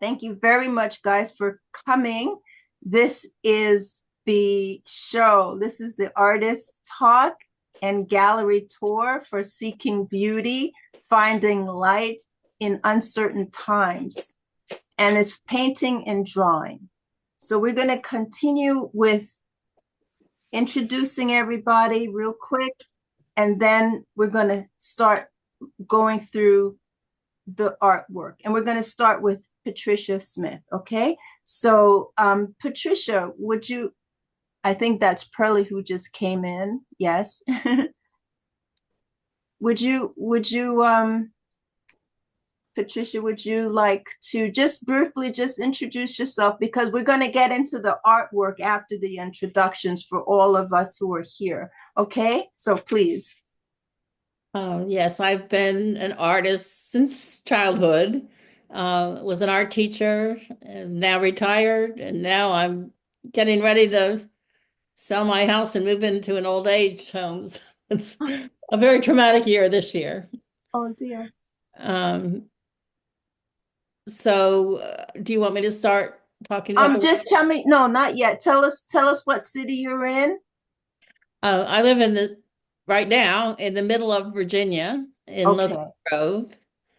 Thank you very much, guys, for coming. This is the show. This is the Artist Talk and Gallery Tour for Seeking Beauty, Finding Light in Uncertain Times. And it's painting and drawing. So we're going to continue with introducing everybody real quick, and then we're going to start going through the artwork. And we're going to start with Patricia Smith, okay? So Patricia, I think that's Pearlie who just came in, yes. would you, Patricia, would you like to just briefly just introduce yourself, because we're going to get into the artwork after the introductions for all of us who are here, okay? So please. Yes, I've been an artist since childhood. Was an art teacher, and now retired, and now I'm getting ready to sell my house and move into an old age home. It's a very traumatic year this year. Oh dear. Do you want me to start talking about just tell me, no, not yet. Tell us what city you're in. I live right now in the middle of Virginia in Locust Grove.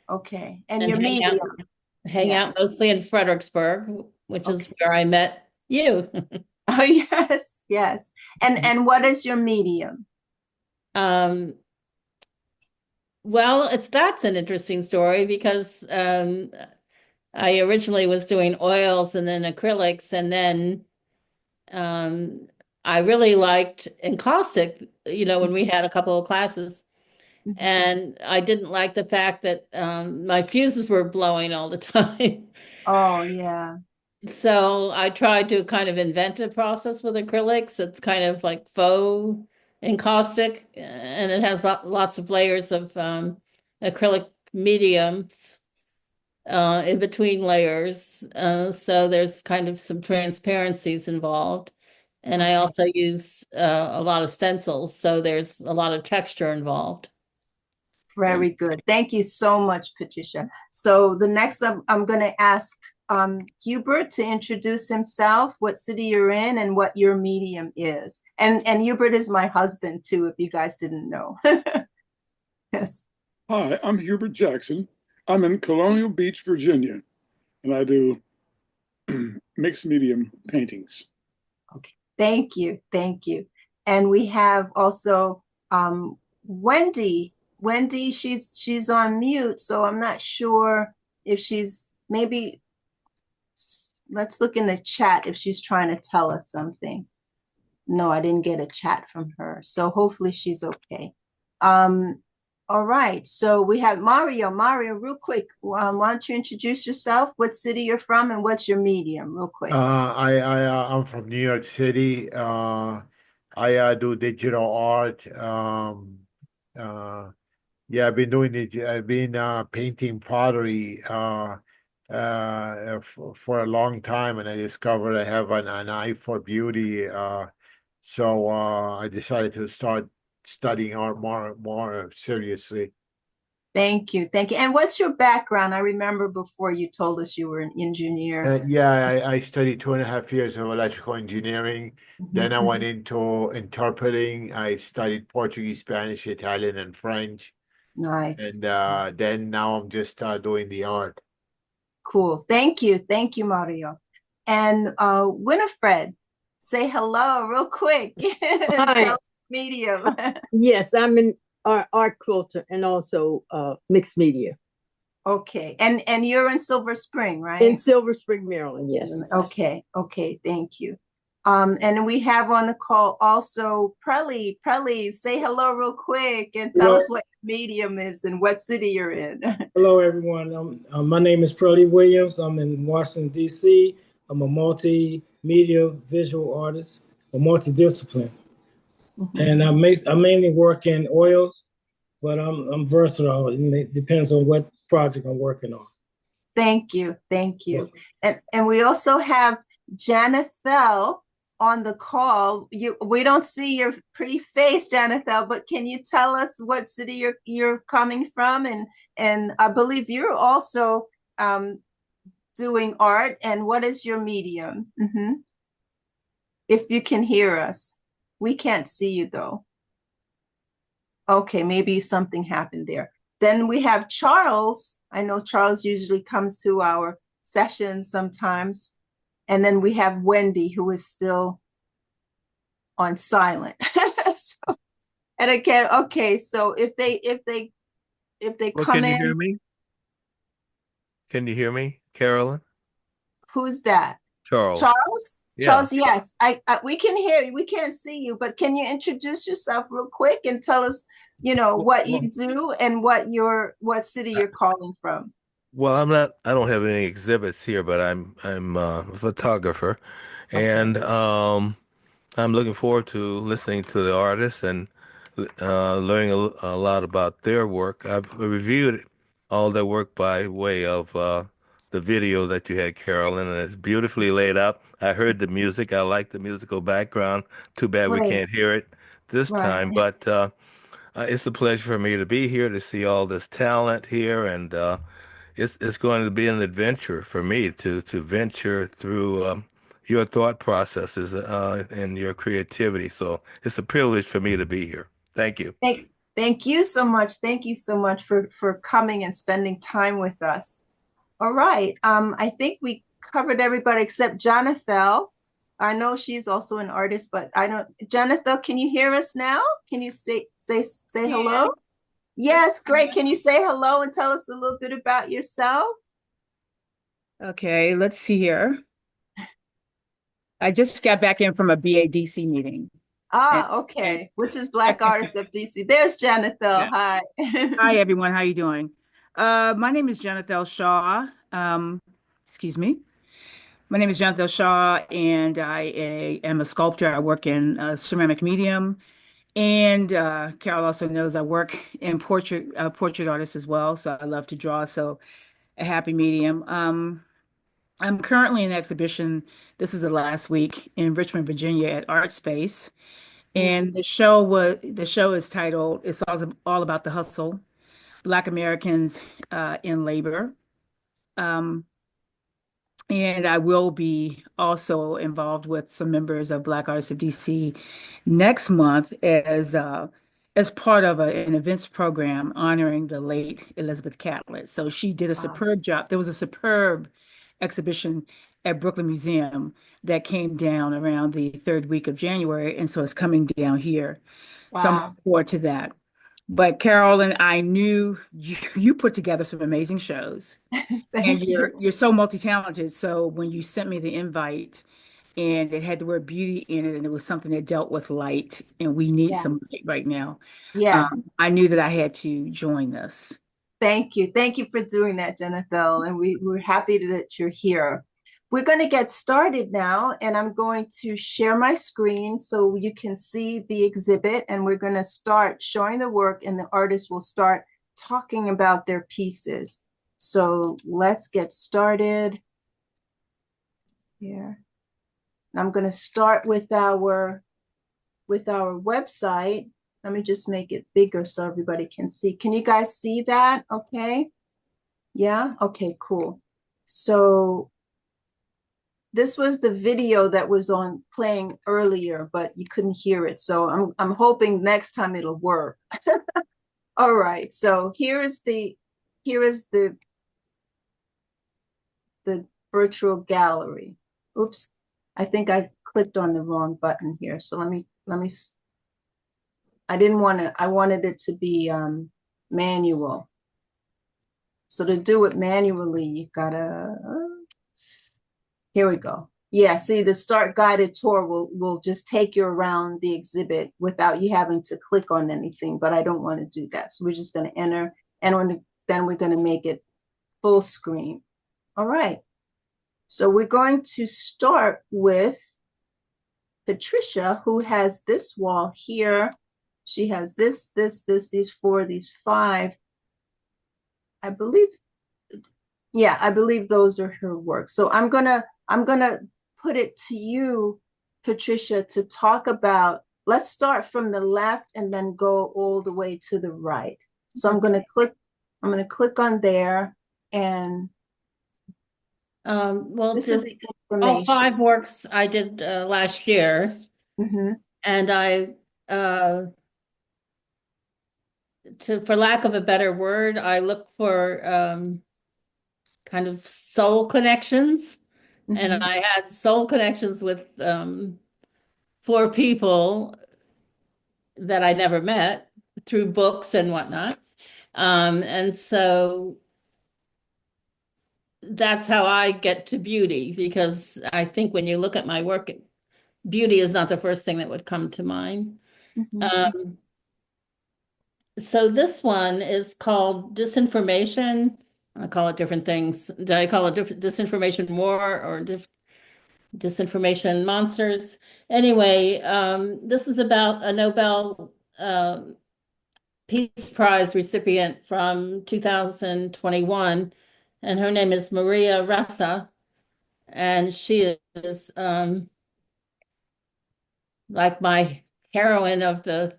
Okay. And your medium. Hang out mostly in Fredericksburg, which is where I met you. Oh, yes, yes. And what is your medium? Well, that's an interesting story because I originally was doing oils and then acrylics, and then I really liked encaustic, when we had a couple of classes. And I didn't like the fact that my fuses were blowing all the time. Oh, yeah. So I tried to kind of invent a process with acrylics. It's kind of like faux encaustic, and it has lots of layers of acrylic mediums in between layers. So there's kind of some transparencies involved. And I also use a lot of stencils, so there's a lot of texture involved. Very good. Thank you so much, Patricia. So the next I'm going to ask Hubert to introduce himself, what city you're in, and what your medium is. And Hubert is my husband too, if you guys didn't know. Yes. Hi, I'm Hubert Jackson. I'm in Colonial Beach, Virginia, and I do mixed medium paintings. Okay. Thank you. Thank you. And we have also Wendy. Wendy, she's on mute, so I'm not sure if she's maybe. Let's look in the chat if she's trying to tell us something. No, I didn't get a chat from her, so hopefully she's okay. All right, so we have Mario. Mario, real quick, why don't you introduce yourself, what city you're from, and what's your medium, real quick? I'm from New York City. I do digital art. Yeah, I've been doing it. I've been painting pottery for a long time, and I discovered I have an eye for beauty. So I decided to start studying art more seriously. Thank you. Thank you. And what's your background? I remember before you told us you were an engineer. Yeah, I studied 2.5 years of electrical engineering. Then I went into interpreting. I studied Portuguese, Spanish, Italian, and French. Nice. And then now I'm just doing the art. Cool. Thank you. Thank you, Mario. And Winifred, say hello real quick. Hi. Medium. Yes, I'm in art culture and also mixed media. Okay. And you're in Silver Spring, right? In Silver Spring, Maryland, yes. Okay. Okay. Thank you. And we have on the call also Pearlie. Pearlie, say hello real quick and tell us what your medium is and what city you're in. Hello, everyone. My name is Pearlie Williams. I'm in Washington, D.C. I'm a multimedia visual artist, a multidiscipline. And I mainly work in oils, but I'm versatile. It depends on what project I'm working on. Thank you. Thank you. And we also have Janethel on the call. We don't see your pretty face, Janethel, but can you tell us what city you're coming from? And I believe you're also doing art, and what is your medium? If you can hear us. We can't see you though. Okay, maybe something happened there. Then we have Charles. I know Charles usually comes to our sessions sometimes. And then we have Wendy, who is still on silent. So, and again, okay, so if they Well, come can you in, hear me? Can you hear me, Carolyn? who's that? Charles. Charles? Yeah. Charles, yes. I we can hear you. We can't see you, but can you introduce yourself real quick and tell us, what you do and what city you're calling from? Well, I don't have any exhibits here, but I'm a photographer, and I'm looking forward to listening to the artists and learning a lot about their work. I've reviewed all their work by way of the video that you had, Carolyn, and it's beautifully laid out. I heard the music. I like the musical background. Too bad we Right, can't hear it this time, right. but it's a pleasure for me to be here to see all this talent here, and it's going to be an adventure for me to venture through your thought processes and your creativity. So it's a privilege for me to be here. Thank you. Thank you so much. Thank you so much for coming and spending time with us. All right. I think we covered everybody except Jonathan. I know she's also an artist, but I don't. Jonathan, can you hear us now? Can you say hello? Yes, great. Can you say hello and tell us a little bit about yourself? Okay, let's see here. I just got back in from a BADC meeting. Okay. Which is Black Artists of DC. There's Jonathan. Yeah. Hi. Hi, everyone. How you doing? My name is Jonathan Shaw. Excuse me. My name is Jonathan Shaw, and I am a sculptor. I work in ceramic medium. And Carol also knows I work in portrait artist as well. So I love to draw. So a happy medium. I'm currently in an exhibition. This is the last week in Richmond, Virginia at Art Space. And the show is titled, it's all about the hustle, Black Americans in labor. And I will be also involved with some members of Black Artists of DC next month as part of an events program honoring the late Elizabeth Catlett. So she did a superb job. There was a superb exhibition at Brooklyn Museum that came down around the third week of January, and so it's coming down here. So I'm looking forward to that. But Carolyn, I knew you put together some amazing shows. And you're so multi-talented. So when you sent me the invite and it had the word beauty in it, and it was something that dealt with light, and we need some light right now. Yeah. I knew that I had to join this. Thank you. Thank you for doing that, Jonathan. And we're happy that you're here. We're going to get started now, and I'm going to share my screen so you can see the exhibit, and we're going to start showing the work, and the artists will start talking about their pieces. So let's get started here. I'm going to start with our website. Let me just make it bigger so everybody can see. Can you guys see that? Okay. Yeah. Okay, cool. So this was the video that was playing earlier, but you couldn't hear it. So I'm hoping next time it'll work. All right. So here is the virtual gallery. Oops. I think I clicked on the wrong button here. So let me I wanted it to be manual. So to do it manually, you've gotta, here we go. Yeah, see, the start guided tour will just take you around the exhibit without you having to click on anything, but I don't want to do that. So we're just gonna enter, and then we're gonna make it full screen. All right. So we're going to start with Patricia, who has this wall here. She has this, these 4, these 5. I believe, yeah, I believe those are her work. So I'm gonna put it to you, Patricia, to talk about. Let's start from the left and then go all the way to the right. So I'm gonna click on there, and Well, This is just the all information. 5 works I did last year, and for lack of a better word, I look for kind of soul connections, and I had soul connections with 4 people that I never met through books and whatnot. And so that's how I get to beauty, because I think when you look at my work, beauty is not the first thing that would come to mind. So this one is called Disinformation. I call it different things. Do I call it Disinformation War or Disinformation Monsters? Anyway, this is about a Nobel Peace Prize recipient from 2021, and her name is Maria Ressa, and she is like my heroine of the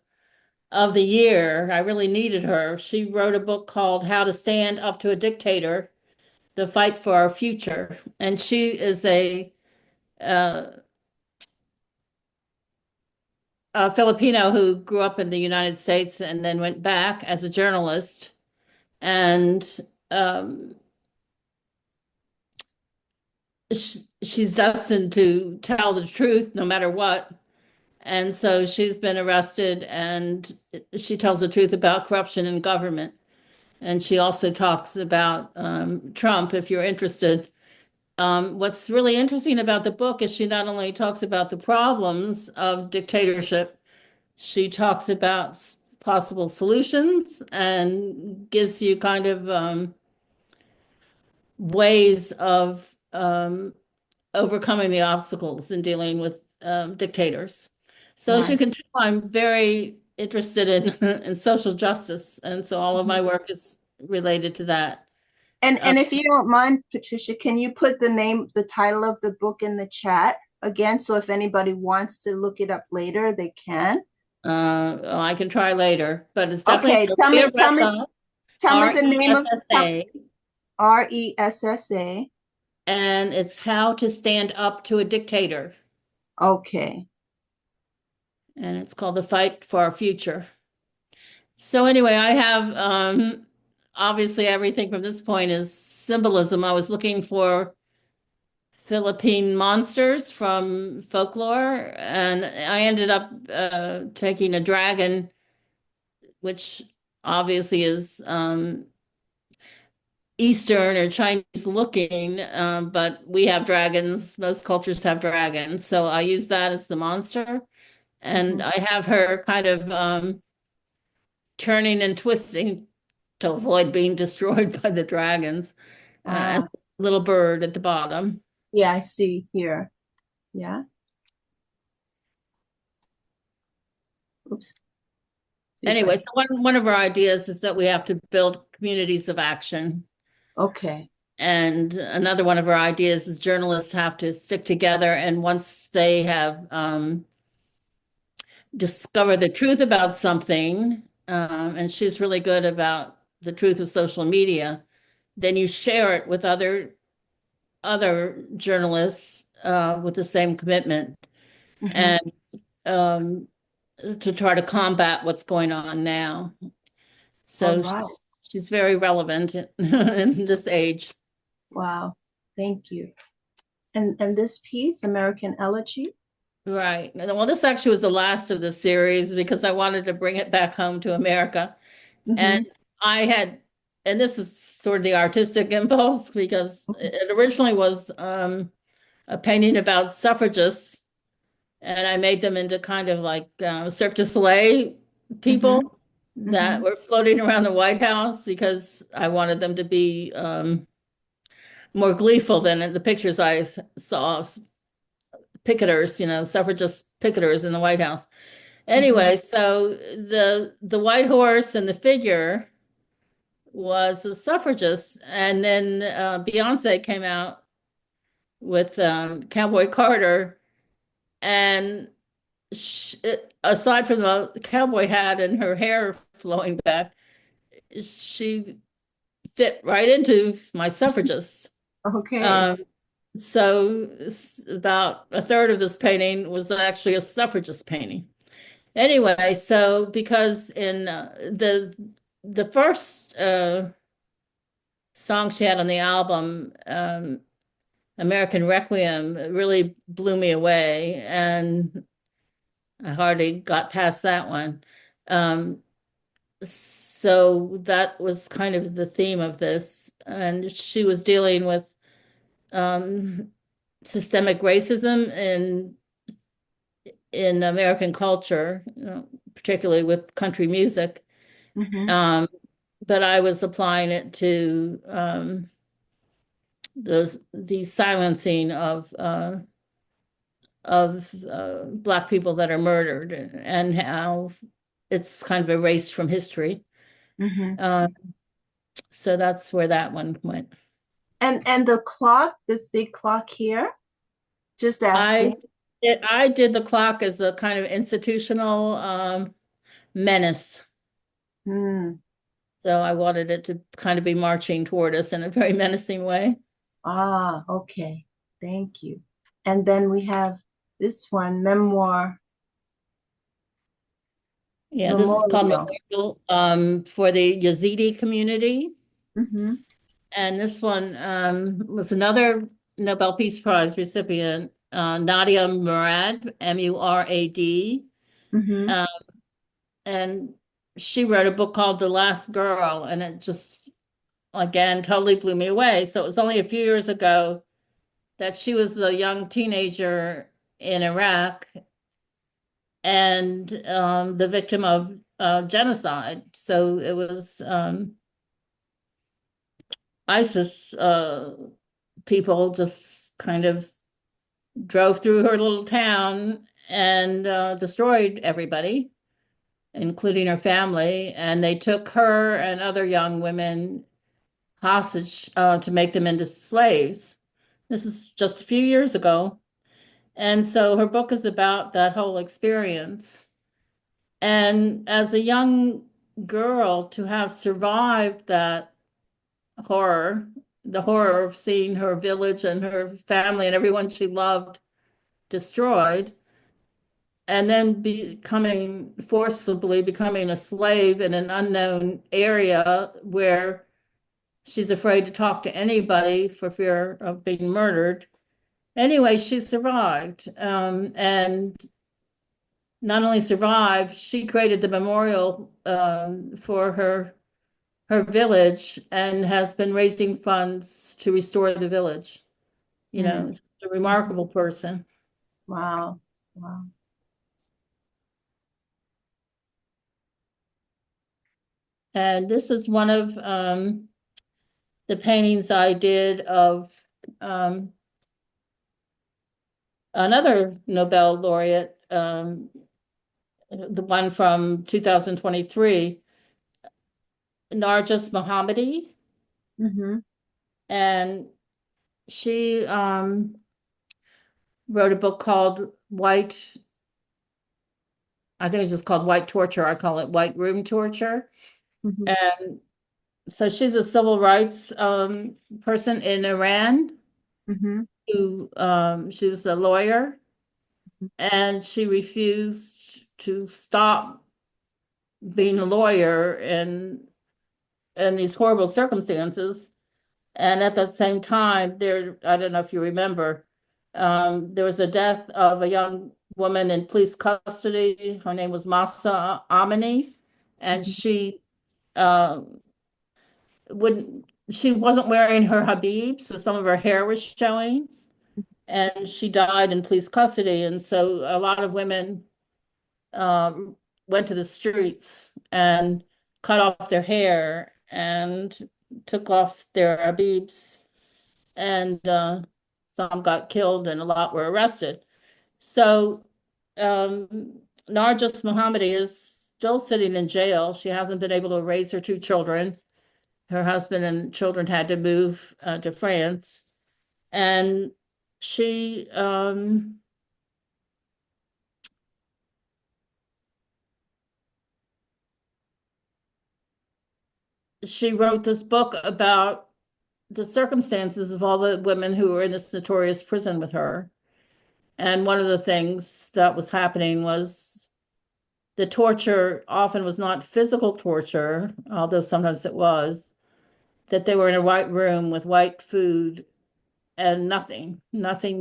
year. I really needed her. She wrote a book called How to Stand Up to a Dictator: The Fight for Our Future, and she is a Filipino who grew up in the United States and then went back as a journalist, and she's destined to tell the truth no matter what. And so she's been arrested, and she tells the truth about corruption in government. And she also talks about Trump, if you're interested. What's really interesting about the book is she not only talks about the problems of dictatorship, she talks about possible solutions and gives you kind of ways of overcoming the obstacles in dealing with dictators. So as you can tell, I'm very interested in social justice, and so all of my work is related to that. And if you don't mind, Patricia, can you put the title of the book in the chat again? So if anybody wants to look it up later, they can. I can try later, but it's definitely Okay. Tell me the name of Ressa. And it's How to Stand Up to a Dictator. Okay. And it's called The Fight for Our Future. So anyway, I have obviously everything from this point is symbolism. I was looking for Philippine monsters from folklore, and I ended up taking a dragon, which obviously is Eastern or Chinese looking, but we have dragons. Most cultures have dragons. So I use that as the monster. And I have her kind of turning and twisting to avoid being destroyed by the dragons as a little bird at the bottom. Yeah, I see here. Yeah. Oops. Anyway, so one of our ideas is that we have to build communities of action. Okay. And another one of our ideas is journalists have to stick together, and once they have discovered the truth about something, and she's really good about the truth of social media, then you share it with other journalists with the same commitment, and to try to combat what's going on now. So she's very relevant in this age. Wow. Thank you. And this piece, American Elegy? Right. Well, this actually was the last of the series because I wanted to bring it back home to America. And and this is sort of the artistic impulse, because it originally was a painting about suffragists, and I made them into kind of like Cirque du Soleil people that were floating around the White House, because I wanted them to be more gleeful than in the pictures I saw of picketers, suffragist picketers in the White House. Anyway, so the white horse and the figure was a suffragist, and then Beyonce came out with Cowboy Carter, and aside from the cowboy hat and her hair flowing back, she fit right into my suffragist. Okay. So about a third of this painting was actually a suffragist painting. Anyway, so because in the first song she had on the album, American Requiem, really blew me away, and I hardly got past that one. So that was kind of the theme of this, and she was dealing with systemic racism in American culture, particularly with country music. Mhm. But I was applying it to the silencing of Black people that are murdered, and how it's kind of erased from history. Mhm. So that's where that one went. And the clock, this big clock here, just asking. I did the clock as a kind of institutional menace. Hmm. So I wanted it to kind of be marching toward us in a very menacing way. Ah, okay. Thank you. And then we have this one, memoir, Yeah, this is called memorial. Memorial for the Yazidi community. Mm-hmm. And this one was another Nobel Peace Prize recipient, Nadia Murad, Murad. Mm-hmm. Um, and she wrote a book called The Last Girl, and it just, again, totally blew me away. So it was only a few years ago that she was a young teenager in Iraq and the victim of genocide. So it was ISIS people just kind of drove through her little town and destroyed everybody, including her family. And they took her and other young women hostage to make them into slaves. This is just a few years ago. And so her book is about that whole experience. And as a young girl, to have survived that horror, the horror of seeing her village and her family and everyone she loved destroyed, and then forcibly becoming a slave in an unknown area where she's afraid to talk to anybody for fear of being murdered. Anyway, she survived. And not only survived, she created the memorial for her village and has been raising funds to restore the village. Mm. It's a remarkable person. Wow. Wow. And this is one of the paintings I did of um, another Nobel laureate, the one from 2023, Narges Mohammadi. Mm-hmm. And she wrote a book called I think it's just called White Torture. I call it White Room Torture. Mm-hmm. And so she's a civil rights person in Iran Mm-hmm. who she was a lawyer, and she refused to stop being a lawyer in these horrible circumstances. And at that same time, I don't know if you remember, there was a death of a young woman in police custody. Her name was Masa Amini, and Mm-hmm. um, she wasn't wearing her habib, so some of her hair was showing, and she died in police custody. And so a lot of women um, went to the streets and cut off their hair and took off their habibs, and some got killed and a lot were arrested. So Narges Mohammadi is still sitting in jail. She hasn't been able to raise her two children. Her husband and children had to move to France, and she she wrote this book about the circumstances of all the women who were in this notorious prison with her. And one of the things that was happening was the torture often was not physical torture, although sometimes it was, that they were in a white room with white food and nothing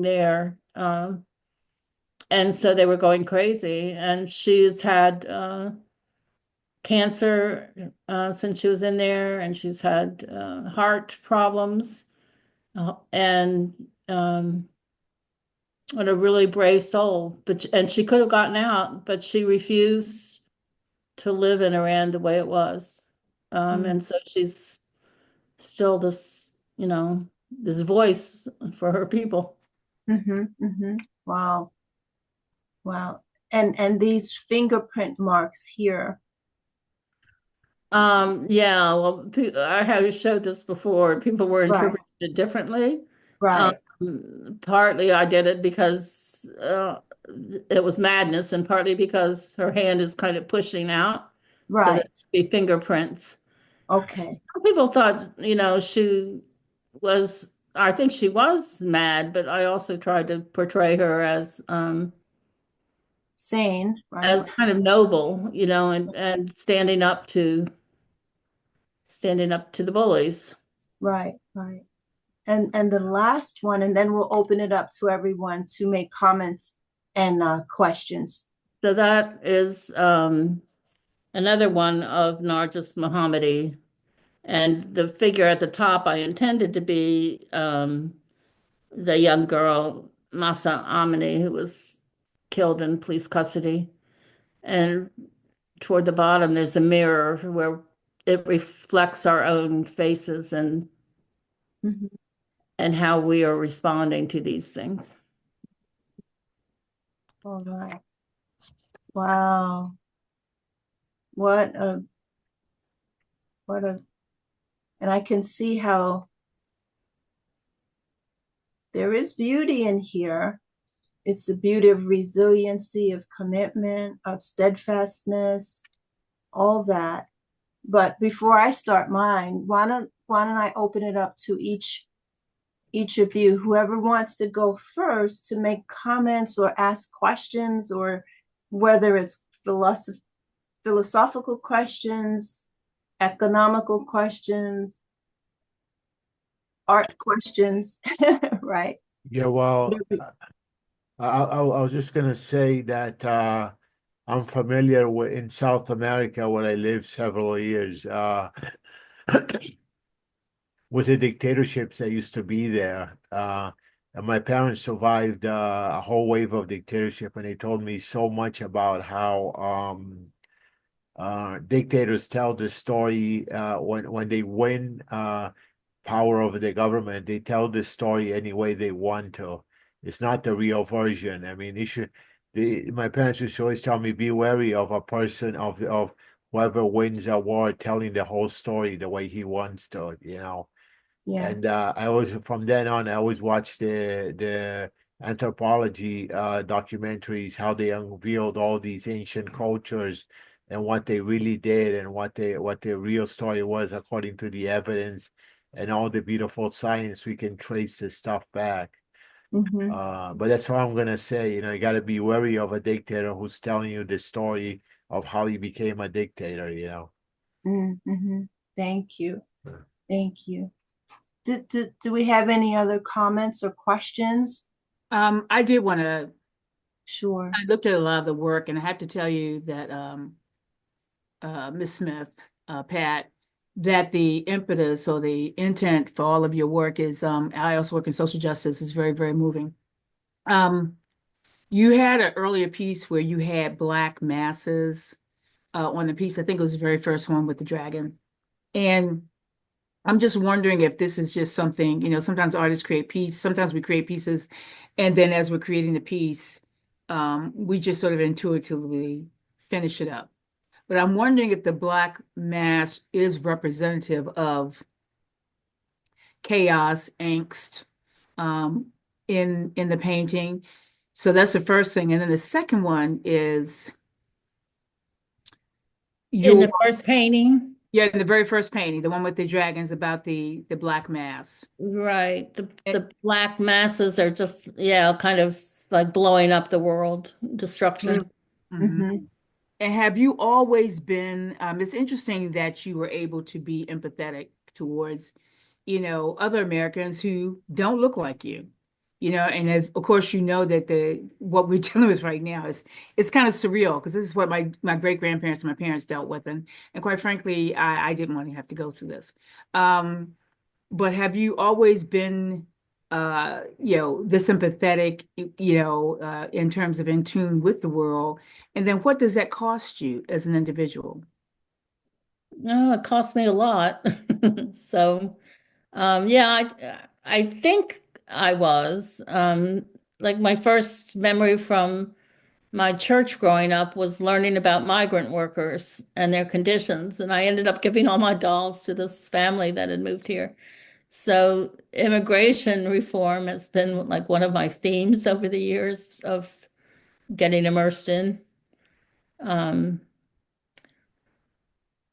there. And so they were going crazy. And she's had cancer since she was in there, and she's had heart problems. And what a really brave soul. And she could have gotten out, but she refused to live in Iran the way it was. And so she's still this, this voice for her people. Wow. Wow. And these fingerprint marks here. Yeah, well, I have showed this before. People were Right. interpreting it differently. Right. Partly I did it because it was madness, and partly because her hand is kind of pushing out. So Right. that's the fingerprints. Okay. Some people thought, she was, I think she was mad, but I also tried to portray her as Sane, right? as kind of noble, and standing up to the bullies. Right, right. And the last one, and then we'll open it up to everyone to make comments and questions. So that is another one of Nargis Mohammadi. And the figure at the top I intended to be the young girl, Masa Amini, who was killed in police custody. And toward the bottom, there's a mirror where it reflects our own faces and how we are responding to these things. All right. Wow. What a, and I can see how there is beauty in here. It's the beauty of resiliency, of commitment, of steadfastness, all that. But before I start mine, why don't I open it up to each of you, whoever wants to go first, to make comments or ask questions, or whether it's philosophical questions, economical questions, art questions, right? Yeah, well, I was just gonna say that I'm familiar with in South America where I lived several years with the dictatorships that used to be there. And my parents survived a whole wave of dictatorship, and they told me so much about how dictators tell the story when they win power over the government. They tell the story any way they want to. It's not the real version. I mean, my parents used to always tell me, be wary of a person of whoever wins a war telling the whole story the way he wants to, Yeah. And I always, from then on, I always watched the anthropology documentaries, how they unveiled all these ancient cultures and what they really did and what their real story was according to the evidence and all the beautiful science. We can trace this stuff back. But that's what I'm gonna say. You got to be wary of a dictator who's telling you the story of how he became a dictator. Thank you. Thank you. Do we have any other comments or questions? I did want to. Sure. I looked at a lot of the work, and I have to tell you that Ms. Smith, Pat, that the impetus or the intent for all of your work is, I also work in social justice, is very, very moving. You had an earlier piece where you had Black masses on the piece. I think it was the very first one with the dragon. And I'm just wondering if this is just something, sometimes artists create pieces, sometimes we create pieces, and then as we're creating the piece, we just sort of intuitively finish it up. But I'm wondering if the Black mass is representative of chaos, angst in the painting. So that's the first thing. And then the second one is in the first painting. Yeah, the very first painting, the one with the dragons about the black mass. Right. The black masses are just, yeah, kind of like blowing up the world, destruction. And have you always been, it's interesting that you were able to be empathetic towards, other Americans who don't look like you, and of course, that what we're dealing with right now it's kind of surreal because this is what my great-grandparents and my parents dealt with. And quite frankly, I didn't want to have to go through this. But have you always been, this empathetic, in terms of in tune with the world? And then what does that cost you as an individual? Oh, it cost me a lot. So, yeah, I think I was. Like my first memory from my church growing up was learning about migrant workers and their conditions. And I ended up giving all my dolls to this family that had moved here. So immigration reform has been like one of my themes over the years of getting immersed in.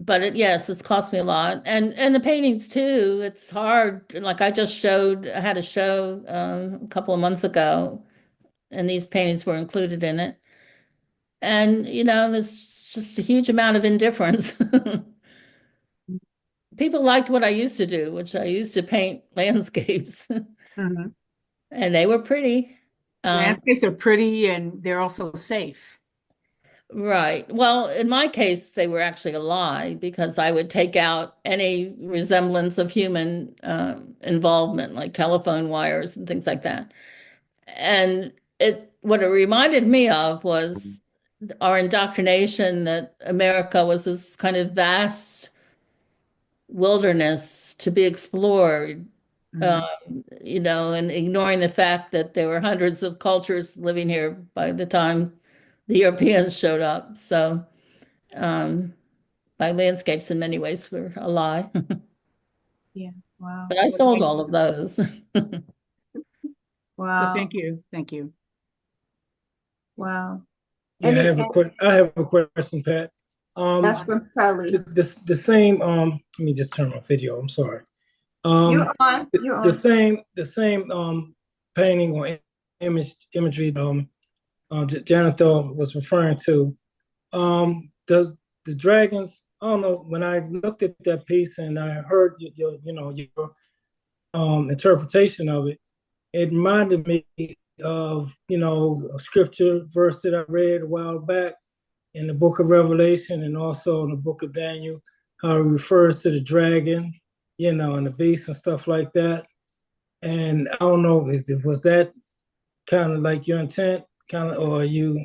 But yes, it's cost me a lot, and the paintings too. It's hard. Like I had a show a couple of months ago, and these paintings were included in it. And there's just a huge amount of indifference. People liked what I used to do, which I used to paint landscapes, and they were pretty. Landscapes are pretty and they're also safe. Right. Well, in my case, they were actually a lie because I would take out any resemblance of human involvement, like telephone wires and things like that. And what it reminded me of was our indoctrination that America was this kind of vast wilderness to be explored, and ignoring the fact that there were hundreds of cultures living here by the time the Europeans showed up. So, my landscapes in many ways were a lie. Yeah. Wow. But I sold all of those. Wow. Thank you. Thank you. Wow. Yeah, I have a question, Pat. That's from Kelly. The same, let me just turn my video, I'm sorry. You're on. The same painting or imagery Jonathan was referring to. Does the dragons, I don't know, when I looked at that piece and I heard your interpretation of it, it reminded me of, a scripture verse that I read a while back in the book of Revelation and also in the book of Daniel, how it refers to the dragon, and the beast and stuff like that. And I don't know, was that kind of like your intent, or you?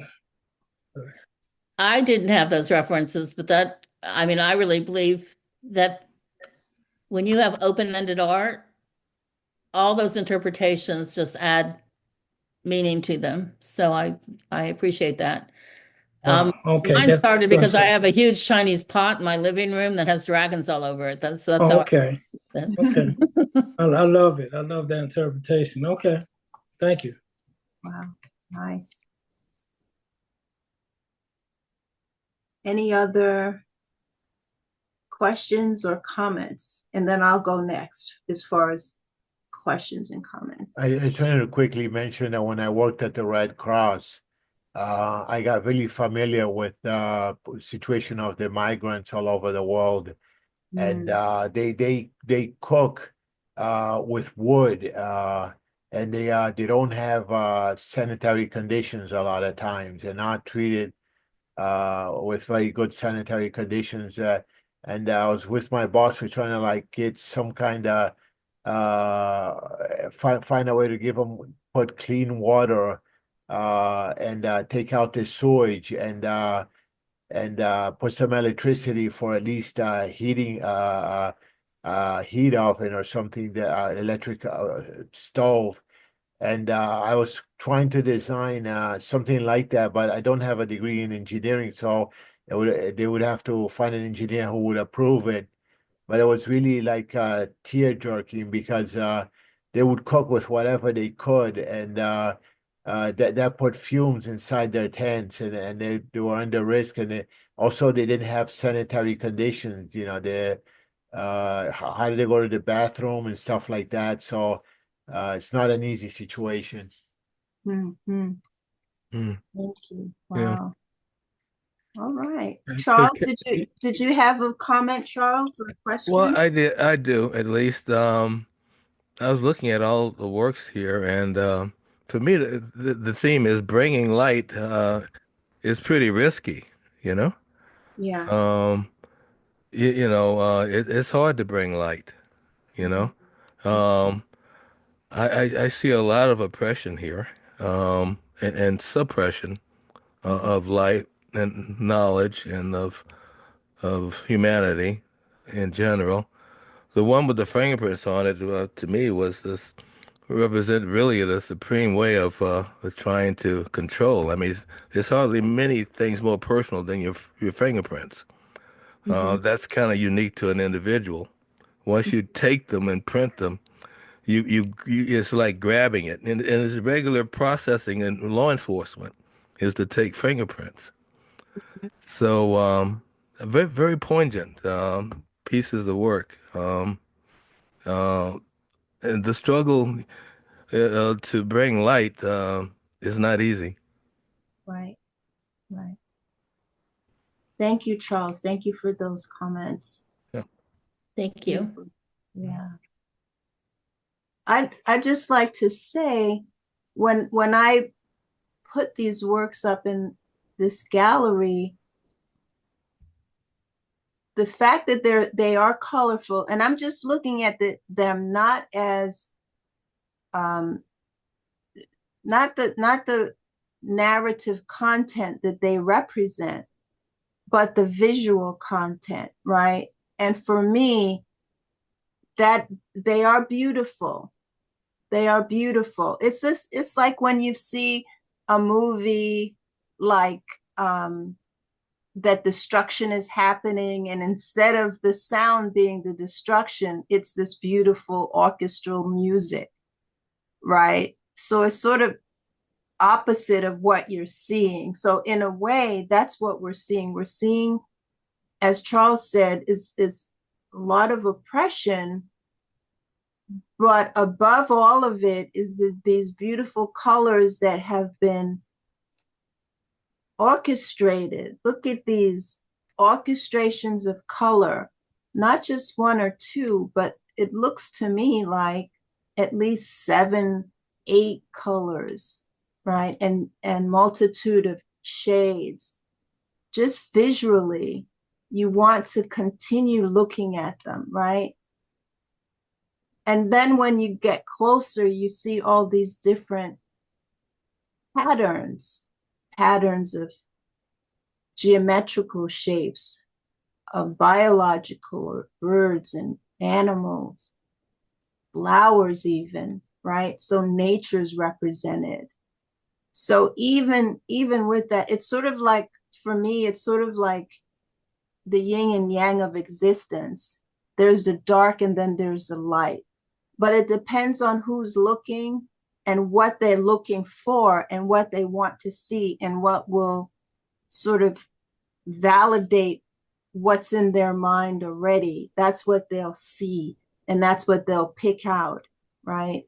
I didn't have those references, but I really believe that when you have open-ended art, all those interpretations just add meaning to them. So I appreciate that. Okay. Mine started because I have a huge Chinese pot in my living room that has dragons all over it. That's how. Okay. Okay. I love it. I love that interpretation. Okay. Thank you. Wow. Nice. Any other questions or comments? And then I'll go next as far as questions and comments. I just wanted to quickly mention that when I worked at the Red Cross, I got really familiar with the situation of the migrants all over the world, and they cook with wood, and they don't have sanitary conditions a lot of times. They're not treated with very good sanitary conditions. And I was with my boss. We're trying to like get some kind of find a way to put clean water and take out the sewage and put some electricity for at least heating heat oven or something, the electric stove. And I was trying to design something like that, but I don't have a degree in engineering, so they would have to find an engineer who would approve it. But it was really like tear jerking because they would cook with whatever they could, and that put fumes inside their tents, and they were under risk, and also they didn't have sanitary conditions. How did they go to the bathroom and stuff like that? So it's not an easy situation. Mm-hmm. Mm, Thank you. yeah. Wow. All right. Hey, Charles, did you have a comment, Charles, or a well, question? I do at least. I was looking at all the works here, and for me, the theme is bringing light. Is pretty risky, you know. Yeah. Um, it's hard to bring light, you know. Mhm. Um, I see a lot of oppression here, and suppression Mhm. of light and knowledge and of humanity in general. The one with the fingerprints on it, to me, was this represent really the supreme way of trying to control. I mean, there's hardly many things more personal than your fingerprints. Mhm. That's kind of unique to an individual. Once you take them and print them, it's like grabbing it, and it's regular processing in law enforcement is to take fingerprints. So very very poignant pieces of work. Uh, and the struggle to bring light is not easy. Right. Right. Thank you, Charles. Thank you for those comments. Yeah. Thank you. Yeah. I'd just like to say, when I put these works up in this gallery, the fact that they are colorful, and I'm just looking at them not as um, not the narrative content that they represent, but the visual content, right? And for me, that they are beautiful. They are beautiful. It's like when you see a movie like that destruction is happening, and instead of the sound being the destruction, it's this beautiful orchestral music, right? So it's sort of opposite of what you're seeing. So in a way, that's what we're seeing. We're seeing, as Charles said, is a lot of oppression, but above all of it is these beautiful colors that have been orchestrated. Look at these orchestrations of color, not just one or two, but it looks to me like at least 7, 8 colors, right? And multitude of shades. Just visually, you want to continue looking at them, right? And then when you get closer, you see all these different patterns of geometrical shapes, of biological birds and animals, flowers even, right? So nature's represented. So even with that, it's sort of like, for me, it's sort of like the yin and yang of existence. There's the dark and then there's the light. But it depends on who's looking and what they're looking for and what they want to see and what will sort of validate what's in their mind already. That's what they'll see and that's what they'll pick out, right?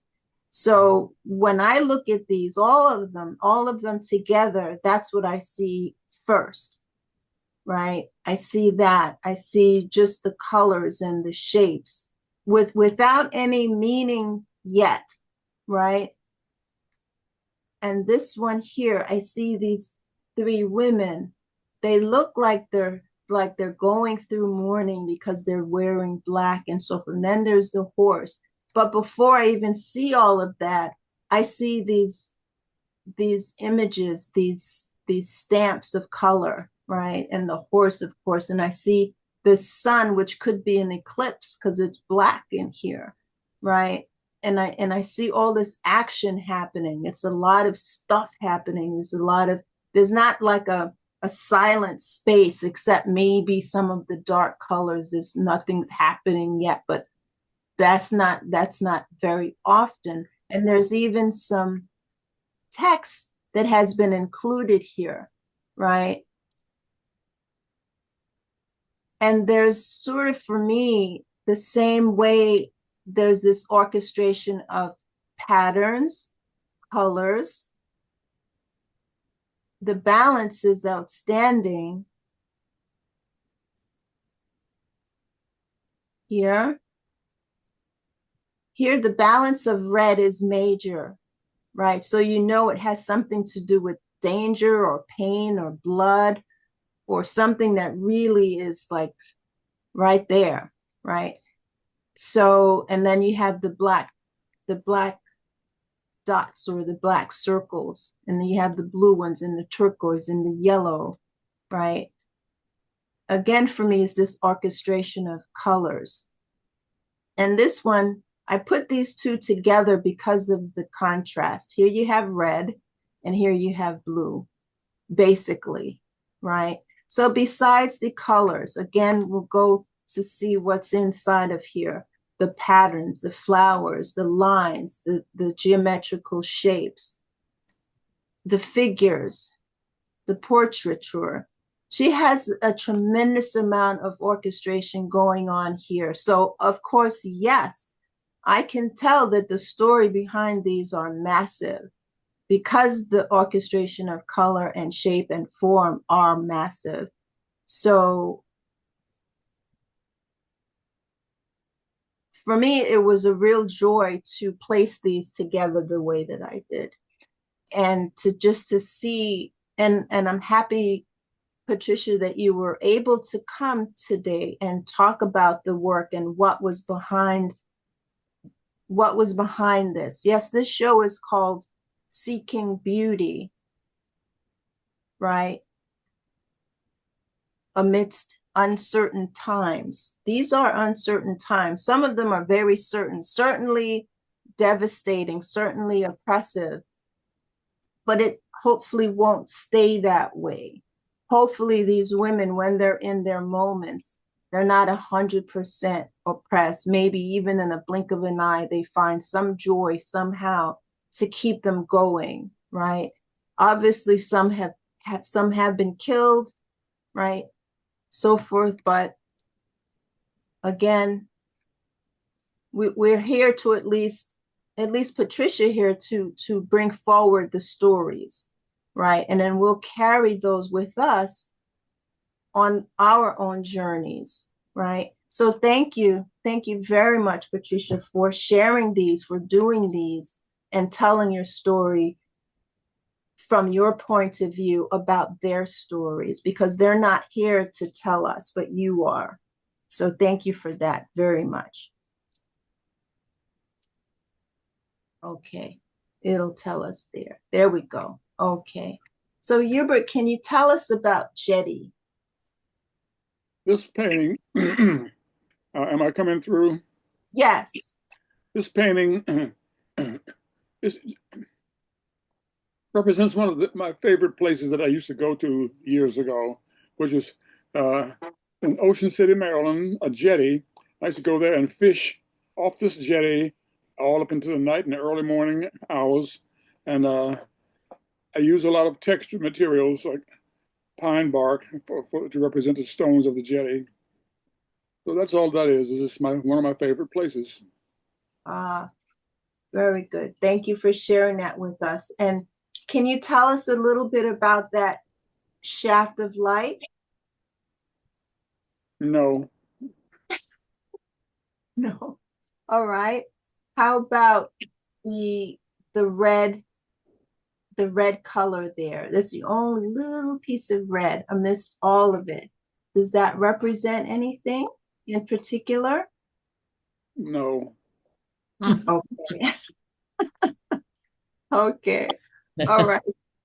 So when I look at these, all of them together, that's what I see first, right? I see that. I see just the colors and the shapes without any meaning yet, right? And this one here, I see these 3 women. They look like they're going through mourning because they're wearing black and so forth. And then there's the horse. But before I even see all of that, I see these images, these stamps of color, right? And the horse, of course. And I see the sun, which could be an eclipse because it's black in here, right? And I see all this action happening. It's a lot of stuff happening. There's not like a silent space except maybe some of the dark colors. There's nothing's happening yet, but that's not very often. And there's even some text that has been included here, right? And there's sort of, for me, the same way there's this orchestration of patterns, colors. The balance is outstanding here. Here, the balance of red is major, right? So you know it has something to do with danger or pain or blood or something that really is like right there, right? So, and then you have the black dots or the black circles, and then you have the blue ones and the turquoise and the yellow, right? Again, for me, is this orchestration of colors. And this one, I put these two together because of the contrast. Here you have red, and here you have blue, basically, right? So besides the colors, again, we'll go to see what's inside of here. The patterns, the flowers, the lines, the geometrical shapes, the figures, the portraiture. She has a tremendous amount of orchestration going on here. So, of course, yes, I can tell that the story behind these are massive because the orchestration of color and shape and form are massive. So for me, it was a real joy to place these together the way that I did. And to see, and I'm happy, Patricia, that you were able to come today and talk about the work and what was behind this. Yes, this show is called Seeking Beauty, right? Amidst uncertain times. These are uncertain times. Some of them are very certain, certainly devastating, certainly oppressive, but it hopefully won't stay that way. Hopefully these women, when they're in their moments, they're not 100% oppressed. Maybe even in a blink of an eye, they find some joy somehow to keep them going, right? Obviously, some have been killed, right? So forth, but again, we're here to at least Patricia here to bring forward the stories, right? And then we'll carry those with us on our own journeys, right? So thank you very much, Patricia, for sharing these, for doing these, and telling your story from your point of view about their stories, because they're not here to tell us, but you are. So thank you for that very much. Okay, it'll tell us there. There we go. Okay. So Hubert, can you tell us about Jetty? This painting, am I coming through? Yes. This painting represents one of my favorite places that I used to go to years ago, which is in Ocean City, Maryland, a jetty. I used to go there and fish off this jetty all up into the night and the early morning hours. And I use a lot of textured materials like pine bark to represent the stones of the jetty. So that's all that is. It's just one of my favorite places. Very good. Thank you for sharing that with us. And can you tell us a little bit about that shaft of light? No. No. All right. How about the red color there? That's the only little piece of red amidst all of it. Does that represent anything in particular? No. Okay. Okay. All right.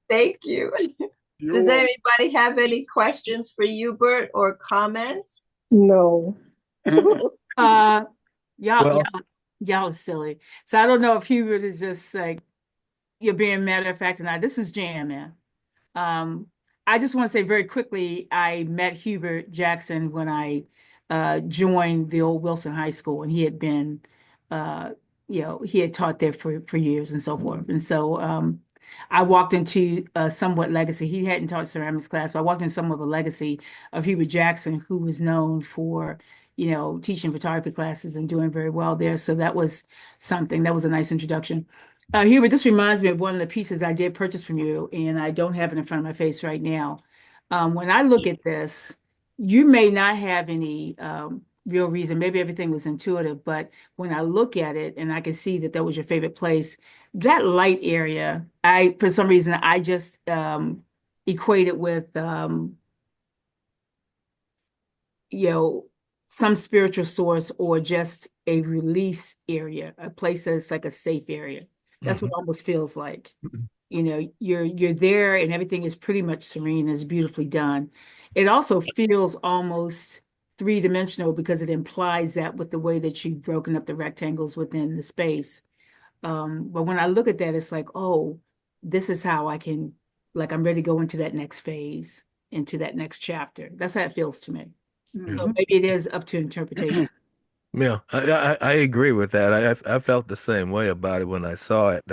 Thank you. Does anybody have any questions for Hubert or comments? No. Y'all are silly. So I don't know if Hubert is just like you're being matter of fact or not. This is Jan, man. I just want to say very quickly, I met Hubert Jackson when I joined the old Wilson High School, and he had been he had taught there for years and so forth. And so I walked into a somewhat legacy. He hadn't taught ceramics class, but I walked in some of the legacy of Hubert Jackson, who was known for, teaching photography classes and doing very well there. So that was something, that was a nice introduction. Hubert, this reminds me of one of the pieces I did purchase from you, and I don't have it in front of my face right now. When I look at this, you may not have any real reason. Maybe everything was intuitive, but when I look at it and I can see that was your favorite place, that light area, for some reason, I just equate it with, some spiritual source or just a release area, a place that's like a safe area. That's what it almost feels like. You're there and everything is pretty much serene, is beautifully done. It also feels almost three-dimensional because it implies that with the way that you've broken up the rectangles within the space. But when I look at that, it's like, oh, this is how I can, I'm ready to go into that next phase, into that next chapter. That's how it feels to me. So maybe it is up to interpretation. Yeah, I agree with that. I felt the same way about it when I saw it.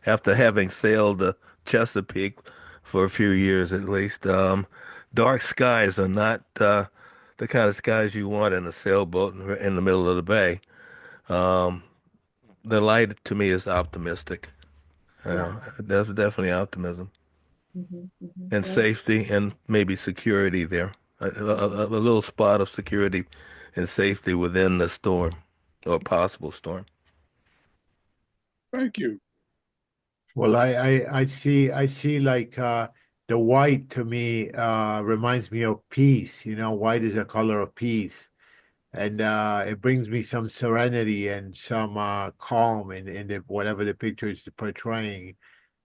After having sailed the Chesapeake for a few years at least, dark skies are not the kind of skies you want in a sailboat in the middle of the bay. The light to me is optimistic. There's definitely optimism and safety and maybe security there. A little spot of security and safety within the storm or possible storm. Thank you. Well, I see like the white to me reminds me of peace. White is a color of peace. And it brings me some serenity and some calm in whatever the picture is portraying.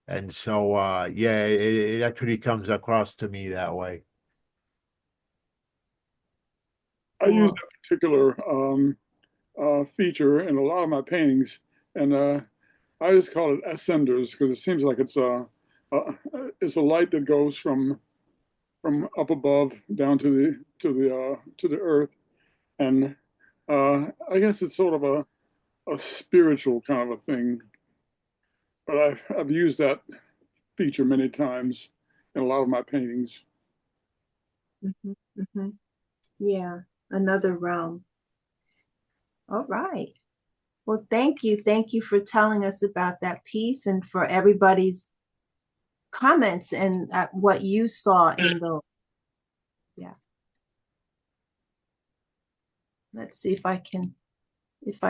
And so yeah, it actually comes across to me that way. I use that particular feature in a lot of my paintings, and I just call it ascenders because it seems like it's a light that goes from up above down to the earth, and I guess it's sort of a spiritual kind of a thing. But I've used that feature many times in a lot of my paintings. Yeah, another realm. All right. Well, thank you. Thank you for telling us about that piece and for everybody's comments and what you saw in the, yeah. Let's see if I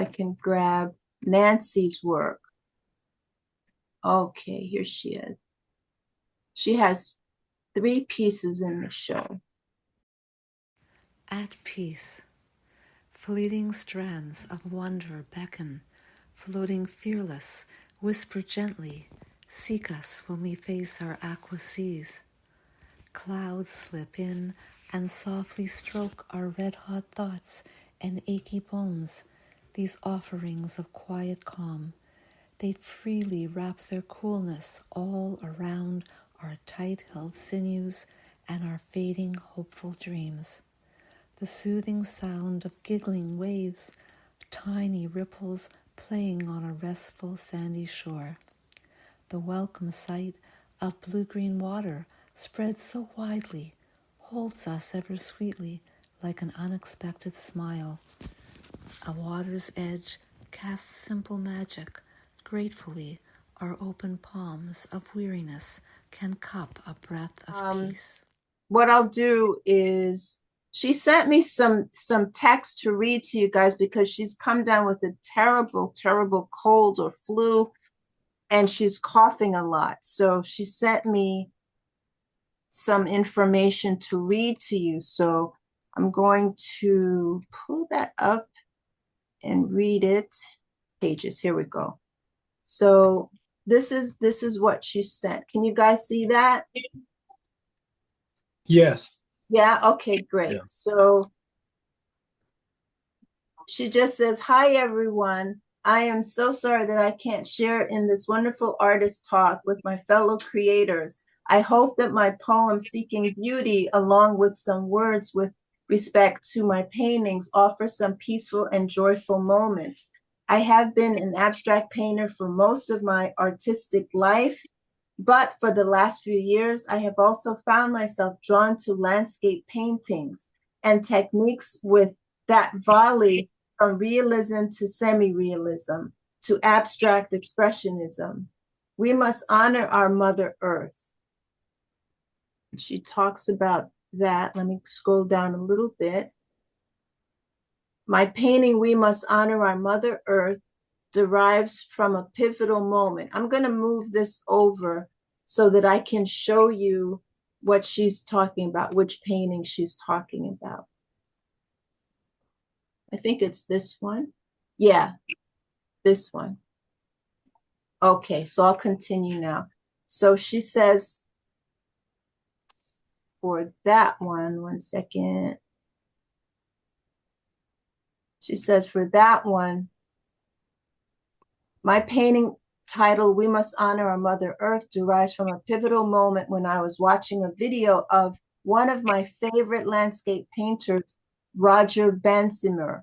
can grab Nancy's work. Okay, here she is. She has 3 pieces in the show. At peace, fleeting strands of wonder beckon, floating fearless, whisper gently, seek us when we face our aqua seas. Clouds slip in and softly stroke our red-hot thoughts and achy bones, these offerings of quiet calm. They freely wrap their coolness all around our tight-held sinews and our fading hopeful dreams. The soothing sound of giggling waves, tiny ripples playing on a restful sandy shore. The welcome sight of blue-green water spread so widely, holds us ever sweetly like an unexpected smile. A water's edge casts simple magic. Gratefully, our open palms of weariness can cup a breath of peace. What I'll do is, she sent me some text to read to you guys because she's come down with a terrible, terrible cold or flu, and she's coughing a lot. So she sent me some information to read to you. So I'm going to pull that up and read it. Pages, here we go. So this is what she sent. Can you guys see that? Yes. Yeah, okay, great. Yeah. So she just says, "Hi everyone. I am so sorry that I can't share in this wonderful artist talk with my fellow creators. I hope that my poem Seeking Beauty, along with some words with respect to my paintings, offer some peaceful and joyful moments. I have been an abstract painter for most of my artistic life, But for the last few years, I have also found myself drawn to landscape paintings and techniques with that volley from realism to semi-realism to abstract expressionism. We must honor our Mother Earth. She talks about that. Let me scroll down a little bit. My painting, We Must Honor Our Mother Earth, derives from a pivotal moment. I'm going to move this over so that I can show you what she's talking about, which painting she's talking about. I think it's this one. Yeah, this one. Okay, so I'll continue now. So she says, for that one second. She says, for that one, my painting titled We Must Honor Our Mother Earth derives from a pivotal moment when I was watching a video of one of my favorite landscape painters, Roger Bansimer.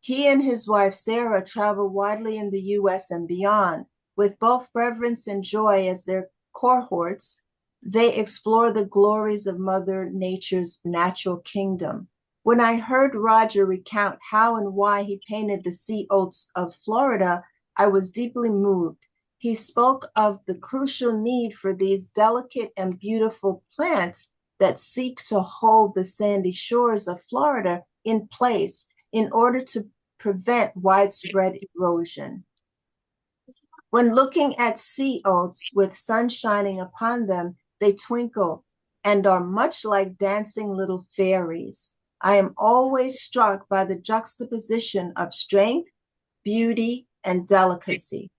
He and his wife, Sarah, travel widely in the US and beyond. With both reverence and joy as their cohorts, they explore the glories of Mother Nature's natural kingdom. When I heard Roger recount how and why he painted the sea oats of Florida, I was deeply moved. He spoke of the crucial need for these delicate and beautiful plants that seek to hold the sandy shores of Florida in place in order to prevent widespread erosion. When looking at sea oats with sun shining upon them, they twinkle and are much like dancing little fairies. I am always struck by the juxtaposition of strength, beauty, and delicacy.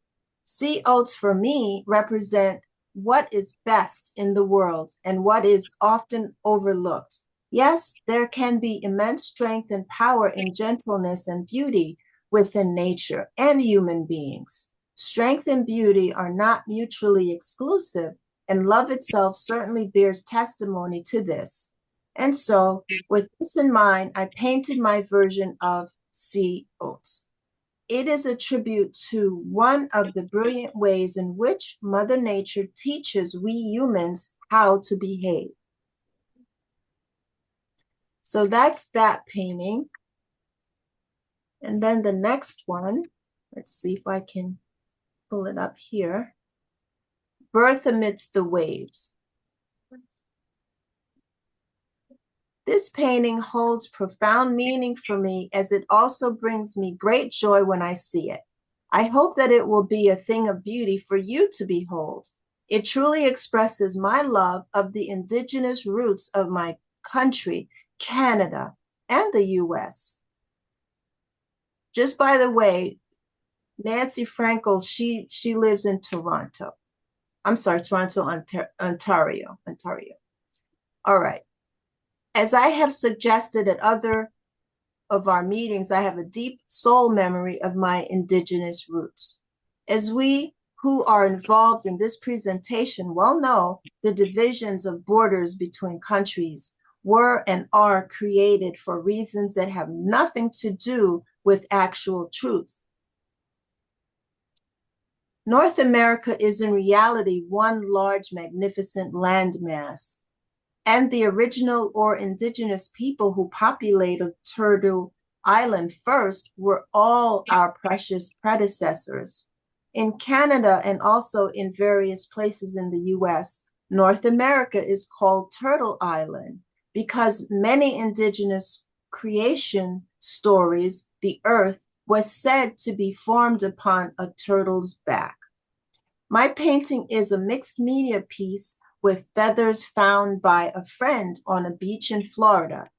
Sea oats for me represent what is best in the world and what is often overlooked. Yes, there can be immense strength and power in gentleness and beauty within nature and human beings. Strength and beauty are not mutually exclusive, and love itself certainly bears testimony to this. And so, with this in mind, I painted my version of Sea Oats. It is a tribute to one of the brilliant ways in which Mother Nature teaches we humans how to behave. So that's that painting. And then the next one, let's see if I can pull it up here. Birth Amidst the Waves. This painting holds profound meaning for me, as it also brings me great joy when I see it. I hope that it will be a thing of beauty for you to behold. It truly expresses my love of the indigenous roots of my country, Canada, and the US. Just by the way, Nancy Frankel, she lives in Toronto. I'm sorry, Toronto, Ontario. All right. As I have suggested at other of our meetings, I have a deep soul memory of my indigenous roots. As we who are involved in this presentation well know, the divisions of borders between countries were and are created for reasons that have nothing to do with actual truth. North America is in reality one large, magnificent landmass, and the original or indigenous people who populated Turtle Island first were all our precious predecessors. In Canada and also in various places in the US, North America is called Turtle Island because many indigenous creation stories, the earth was said to be formed upon a turtle's back. My painting is a mixed media piece with feathers found by a friend on a beach in Florida,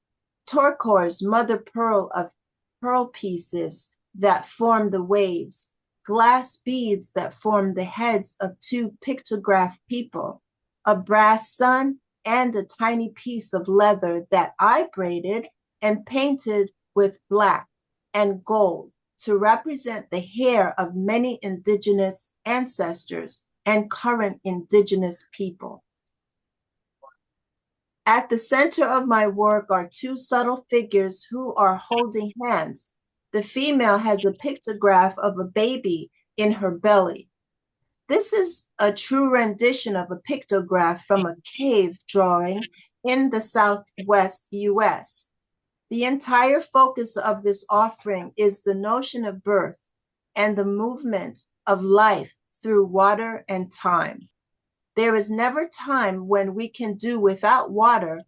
turquoise mother pearl of pearl pieces that form the waves, glass beads that form the heads of two pictograph people, a brass sun, and a tiny piece of leather that I braided and painted with black and gold to represent the hair of many indigenous ancestors and current indigenous people. At the center of my work are two subtle figures who are holding hands. The female has a pictograph of a baby in her belly. This is a true rendition of a pictograph from a cave drawing in the Southwest US. The entire focus of this offering is the notion of birth and the movement of life through water and time. There is never time when we can do without water,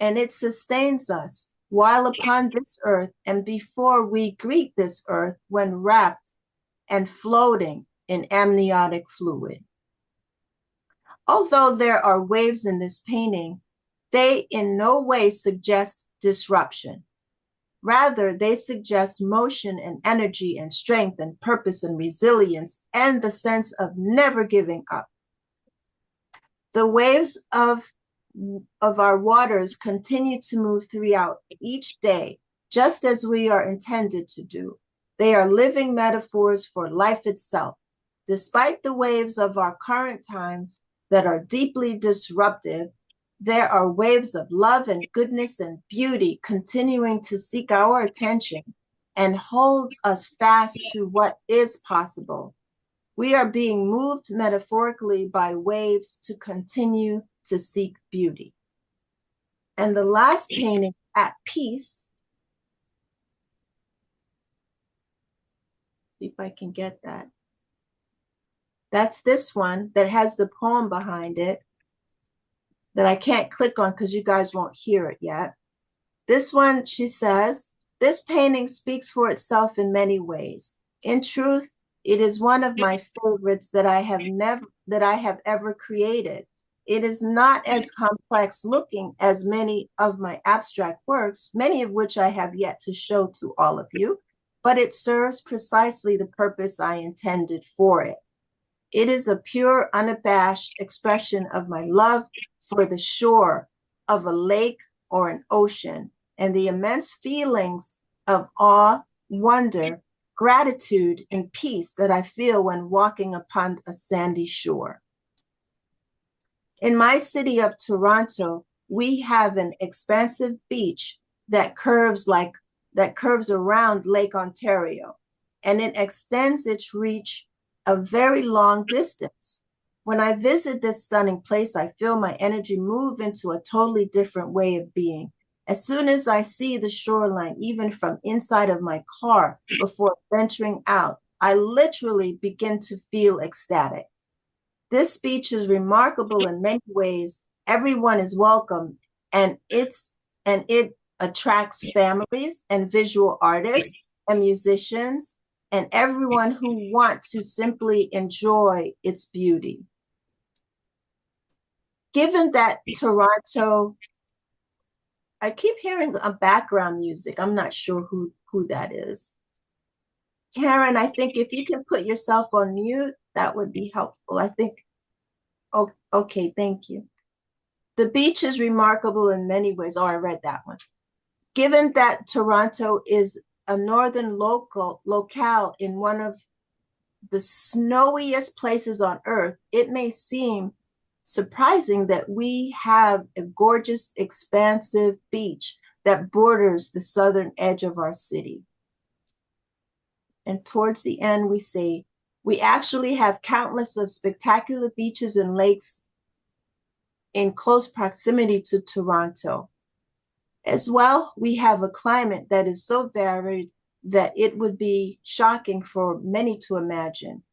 and it sustains us while upon this earth and before we greet this earth when wrapped and floating in amniotic fluid. Although there are waves in this painting, they in no way suggest disruption. Rather, they suggest motion and energy and strength and purpose and resilience and the sense of never giving up. The waves of our waters continue to move throughout each day, just as we are intended to do. They are living metaphors for life itself. Despite the waves of our current times that are deeply disruptive, there are waves of love and goodness and beauty continuing to seek our attention and hold us fast to what is possible. We are being moved metaphorically by waves to continue to seek beauty. And the last painting, At Peace, see if I can get that. That's this one that has the poem behind it that I can't click on because you guys won't hear it yet. This one, she says, this painting speaks for itself in many ways. In truth, it is one of my favorites that I have ever created. It is not as complex looking as many of my abstract works, many of which I have yet to show to all of you, but it serves precisely the purpose I intended for it. It is a pure, unabashed expression of my love for the shore of a lake or an ocean and the immense feelings of awe, wonder, gratitude, and peace that I feel when walking upon a sandy shore. In my city of Toronto, we have an expansive beach that curves around Lake Ontario, and it extends its reach a very long distance. When I visit this stunning place, I feel my energy move into a totally different way of being. As soon as I see the shoreline, even from inside of my car before venturing out, I literally begin to feel ecstatic. This beach is remarkable in many ways. Everyone is welcome, and it attracts families and visual artists and musicians and everyone who wants to simply enjoy its beauty. Given that Toronto, I keep hearing a background music. I'm not sure who that is. Karen, I think if you can put yourself on mute, that would be helpful. I think, oh, okay, thank you. The beach is remarkable in many ways. Oh, I read that one. Given that Toronto is a northern locale in one of the snowiest places on earth, it may seem surprising that we have a gorgeous, expansive beach that borders the southern edge of our city. And towards the end, we say, we actually have countless of spectacular beaches and lakes in close proximity to Toronto. As well, we have a climate that is so varied that it would be shocking for many to imagine.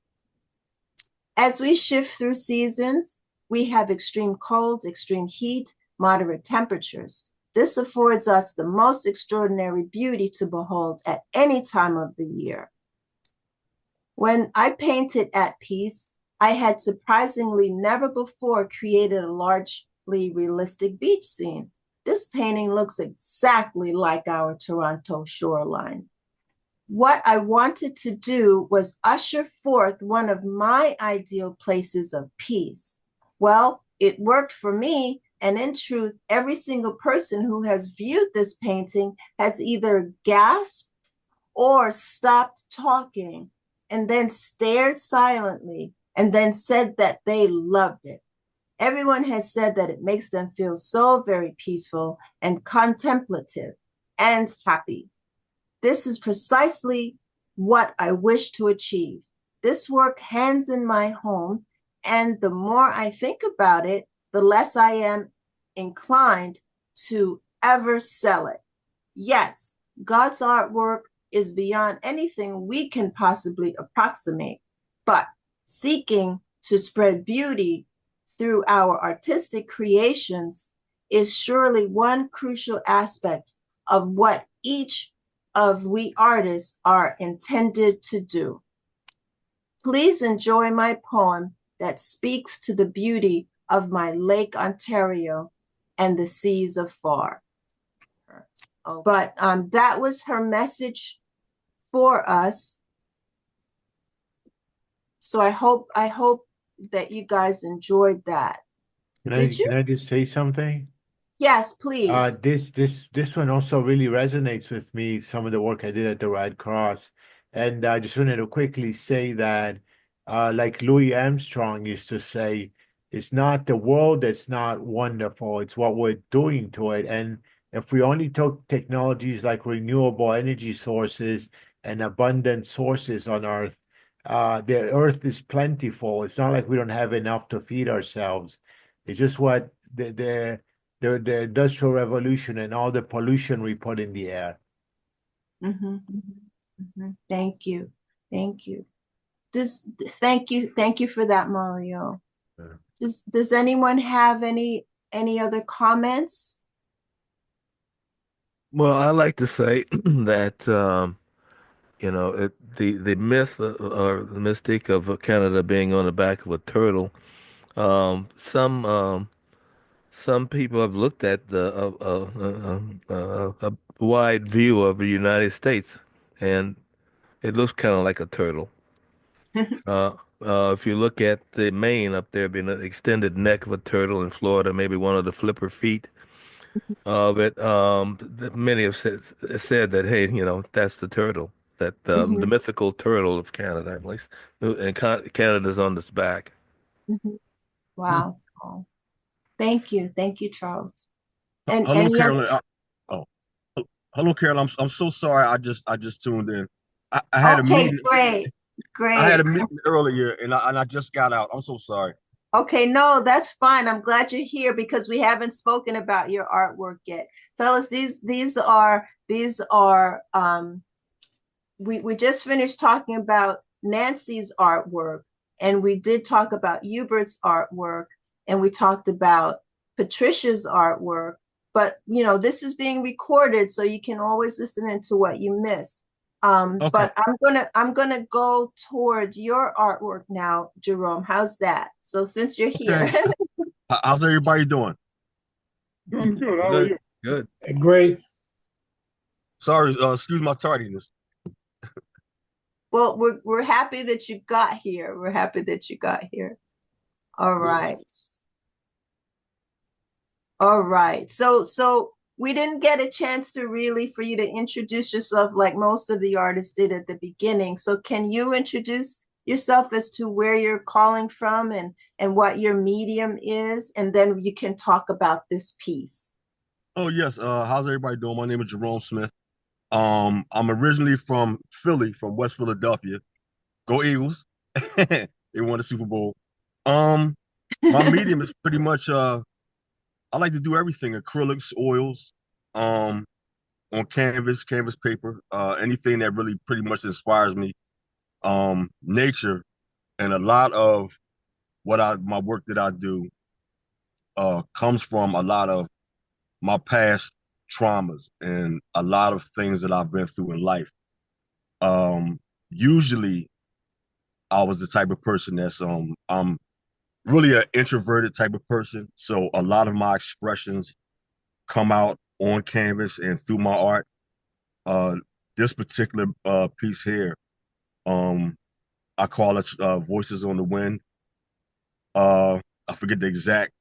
As we shift through seasons, we have extreme cold, extreme heat, moderate temperatures. This affords us the most extraordinary beauty to behold at any time of the year. When I painted At Peace, I had surprisingly never before created a largely realistic beach scene. This painting looks exactly like our Toronto shoreline. What I wanted to do was usher forth one of my ideal places of peace. Well, it worked for me, and in truth, every single person who has viewed this painting has either gasped or stopped talking and then stared silently and then said that they loved it. Everyone has said that it makes them feel so very peaceful and contemplative and happy. This is precisely what I wish to achieve. This work hangs in my home And the more I think about it, the less I am inclined to ever sell it. Yes, God's artwork is beyond anything we can possibly approximate, but seeking to spread beauty through our artistic creations is surely one crucial aspect of what each of we artists are intended to do. Please enjoy my poem that speaks to the beauty of my Lake Ontario and the seas afar. But that was her message for us. So I hope that you guys enjoyed that. Can I just say something? Yes, please. This one also really resonates with me, some of the work I did at the Red Cross. And I just wanted to quickly say that, like Louis Armstrong used to say, it's not the world that's not wonderful, it's what we're doing to it. And if we only took technologies like renewable energy sources and abundant sources on Earth, the Earth is plentiful. It's not like we don't have enough to feed ourselves. It's just what the Industrial Revolution and all the pollution we put in the air. Thank you. Thank you. Thank you for that, Mario. Yeah. Does anyone have any other comments? Well, I like to say that the myth or the mystique of Canada being on the back of a turtle. Some people have looked at a wide view of the United States, and it looks kind of like a turtle. If you look at the Maine up there being an extended neck of a turtle, in Florida, maybe one of the flipper feet of it. Many have said that, hey, that's the turtle, that the mythical turtle of Canada, at least, and Canada's on its back. Wow. Oh. Thank you, Charles. And hello, Carolyn. Hello, Carolyn. I'm so sorry. I just tuned in. I had a meeting. Great. I had a meeting earlier, and I just got out. I'm so sorry. Okay, no, that's fine. I'm glad you're here because we haven't spoken about your artwork yet, fellas. These are we just finished talking about Nancy's artwork, and we did talk about Hubert's artwork, and we talked about Patricia's artwork. But this is being recorded, so you can always listen into what you missed. Okay. But I'm gonna go toward your artwork now, Jerome. How's that? So since you're here, okay. How's everybody doing? Doing good. How are you? Good. Great. Sorry, excuse my tardiness. Well, we're happy that you got here. We're happy that you got here. All right. All right. So we didn't get a chance to really for you to introduce yourself like most of the artists did at the beginning. So can you introduce yourself as to where you're calling from and what your medium is? And then you can talk about this piece. Oh, yes. How's everybody doing? My name is Jerome Smith. I'm originally from Philly, from West Philadelphia. Go Eagles. They won the Super Bowl. My medium is pretty much I like to do everything: acrylics, oils, on canvas paper, anything that really pretty much inspires me. Nature, and a lot of my work that I do comes from a lot of my past traumas and a lot of things that I've been through in life. Usually I was the type of person that's I'm really an introverted type of person. So a lot of my expressions come out on canvas and through my art. This particular piece here, I call it Voices on the Wind. I forget the exact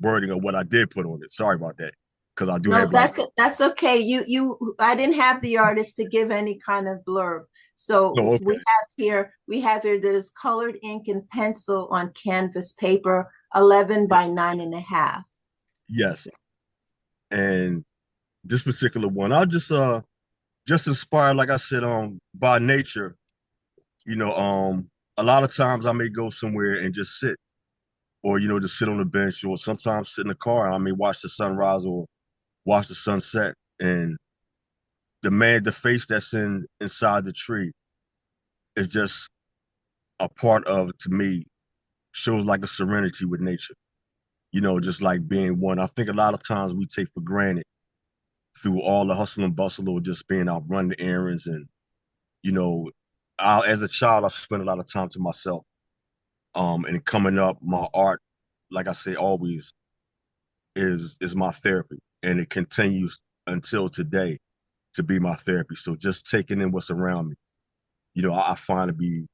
wording of what I did put on it. Sorry about that. Because I do have that's okay. I didn't have the artist to give any kind of blurb. So okay. we have here there's colored ink and pencil on canvas paper, 11 by 9.5. Yes. And this particular one, I'll just inspired, like I said, by nature. a lot of times I may go somewhere and just sit, or just sit on the bench, or sometimes sit in the car and I may watch the sunrise or watch the sunset. And the face that's inside the tree is just a part of, to me, shows like a serenity with nature. Just like being one. I think a lot of times we take for granted through all the hustle and bustle or just being out running errands. And, as a child, I spent a lot of time to myself. And coming up, my art, like I say, always is my therapy. And it continues until today to be my therapy. So just taking in what's around me, I find to be,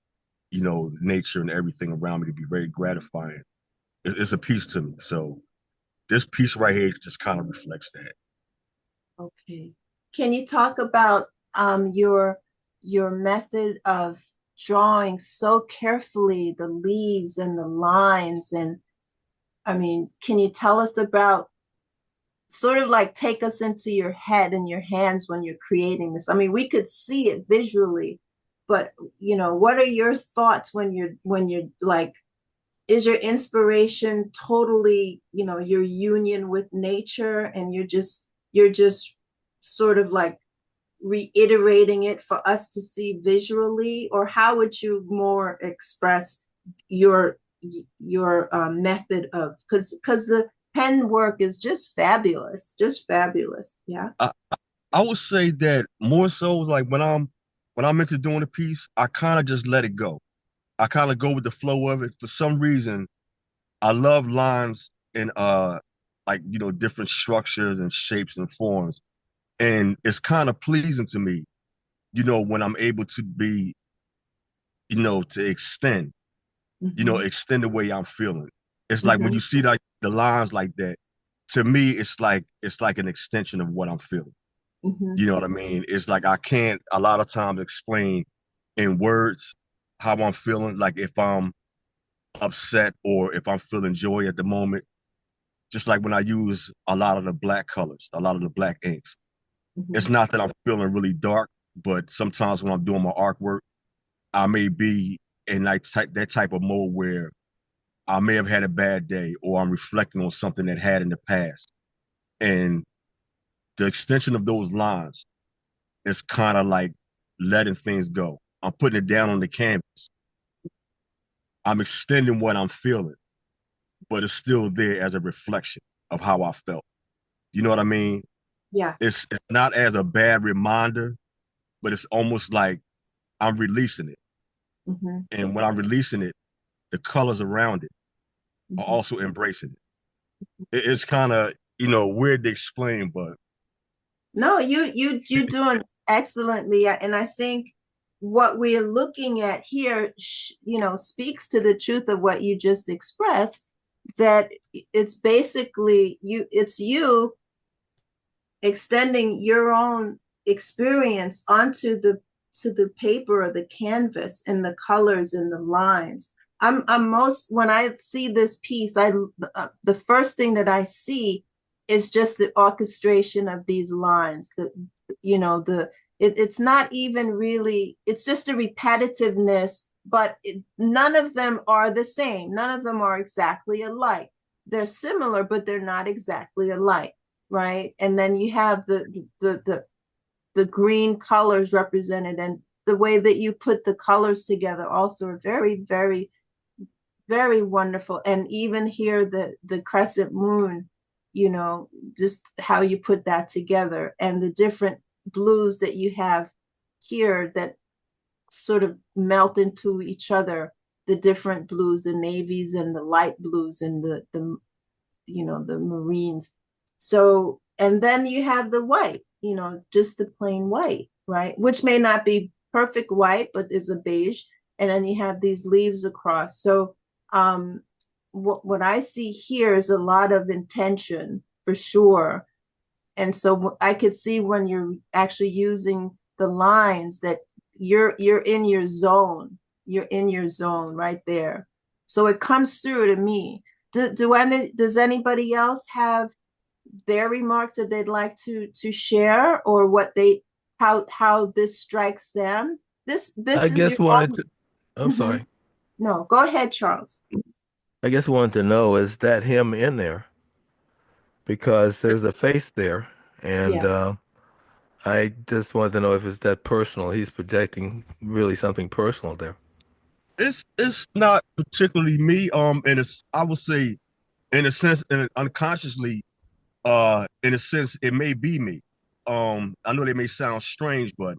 nature and everything around me to be very gratifying. It's a piece to me. So this piece right here just kind of reflects that. Okay. Can you talk about your method of drawing so carefully the leaves and the lines? And I mean, can you tell us about, sort of like, take us into your head and your hands when you're creating this? I mean, we could see it visually, but what are your thoughts when you're like, is your inspiration totally, your union with nature, and you're just sort of like reiterating it for us to see visually? Or how would you more express your method of, because the pen work is just fabulous. Yeah. I would say that more so like when I'm into doing a piece, I kind of just let it go. I kind of go with the flow of it. For some reason, I love lines and like different structures and shapes and forms. And it's kind of pleasing to me, when I'm able to be, to extend, extend the way I'm feeling. It's like when you see like the lines like that, to me, it's like an extension of what I'm feeling. You know what I mean? It's like I can't a lot of times explain in words how I'm feeling, like if I'm upset or if I'm feeling joy at the moment. Just like when I use a lot of the black colors, a lot of the black inks. It's not that I'm feeling really dark, but sometimes when I'm doing my artwork, I may be in that type of mode where I may have had a bad day or I'm reflecting on something that had in the past. And the extension of those lines is kind of like letting things go. I'm putting it down on the canvas. I'm extending what I'm feeling, but it's still there as a reflection of how I felt. You know what I mean? Yeah. It's not as a bad reminder, but it's almost like I'm releasing it. And when I'm releasing it, the colors around it are also embracing it. It's kind of, weird to explain, but. No, you're doing excellently. And I think what we're looking at here, speaks to the truth of what you just expressed, that it's basically it's you extending your own experience onto the paper or the canvas, and the colors and the lines. I'm most, when I see this piece, the first thing that I see is just the orchestration of these lines. It's not even really, it's just a repetitiveness, but none of them are the same. None of them are exactly alike. They're similar, but they're not exactly alike, right? And then you have the green colors represented, and the way that you put the colors together also are very, very, very wonderful. And even here, the crescent moon, just how you put that together, and the different blues that you have here that sort of melt into each other, the different blues, the navies and the light blues and the marines. So, and then you have the white, just the plain white, right? Which may not be perfect white, but is a beige. And then you have these leaves across. So what I see here is a lot of intention, for sure. And so I could see when you're actually using the lines that you're in your zone. You're in your zone right there. So it comes through to me. Does anybody else have their remarks that they'd like to share, or how this strikes them? This I is guess your wanted own. to. I'm sorry. No, go ahead, Charles. I just wanted to know, is that him in there? Because there's a face there, and Yeah. I just wanted to know if it's that personal. He's projecting really something personal there. It's not particularly me. And it's, I would say, in a sense, unconsciously, in a sense, it may be me. I know they may sound strange, but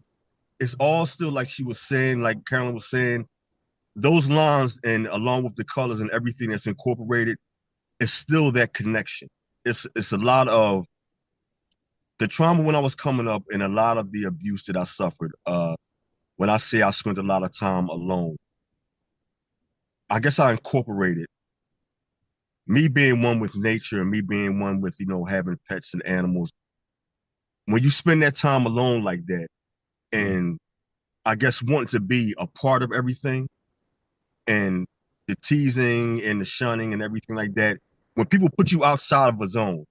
it's all still like she was saying, like Carolyn was saying, those lines and along with the colors and everything that's incorporated, it's still that connection. It's a lot of the trauma when I was coming up and a lot of the abuse that I suffered. When I say I spent a lot of time alone, I guess I incorporated me being one with nature and me being one with, having pets and animals. When you spend that time alone like that, and I guess wanting to be a part of everything, and the teasing and the shunning and everything like that, when people put you outside of a zone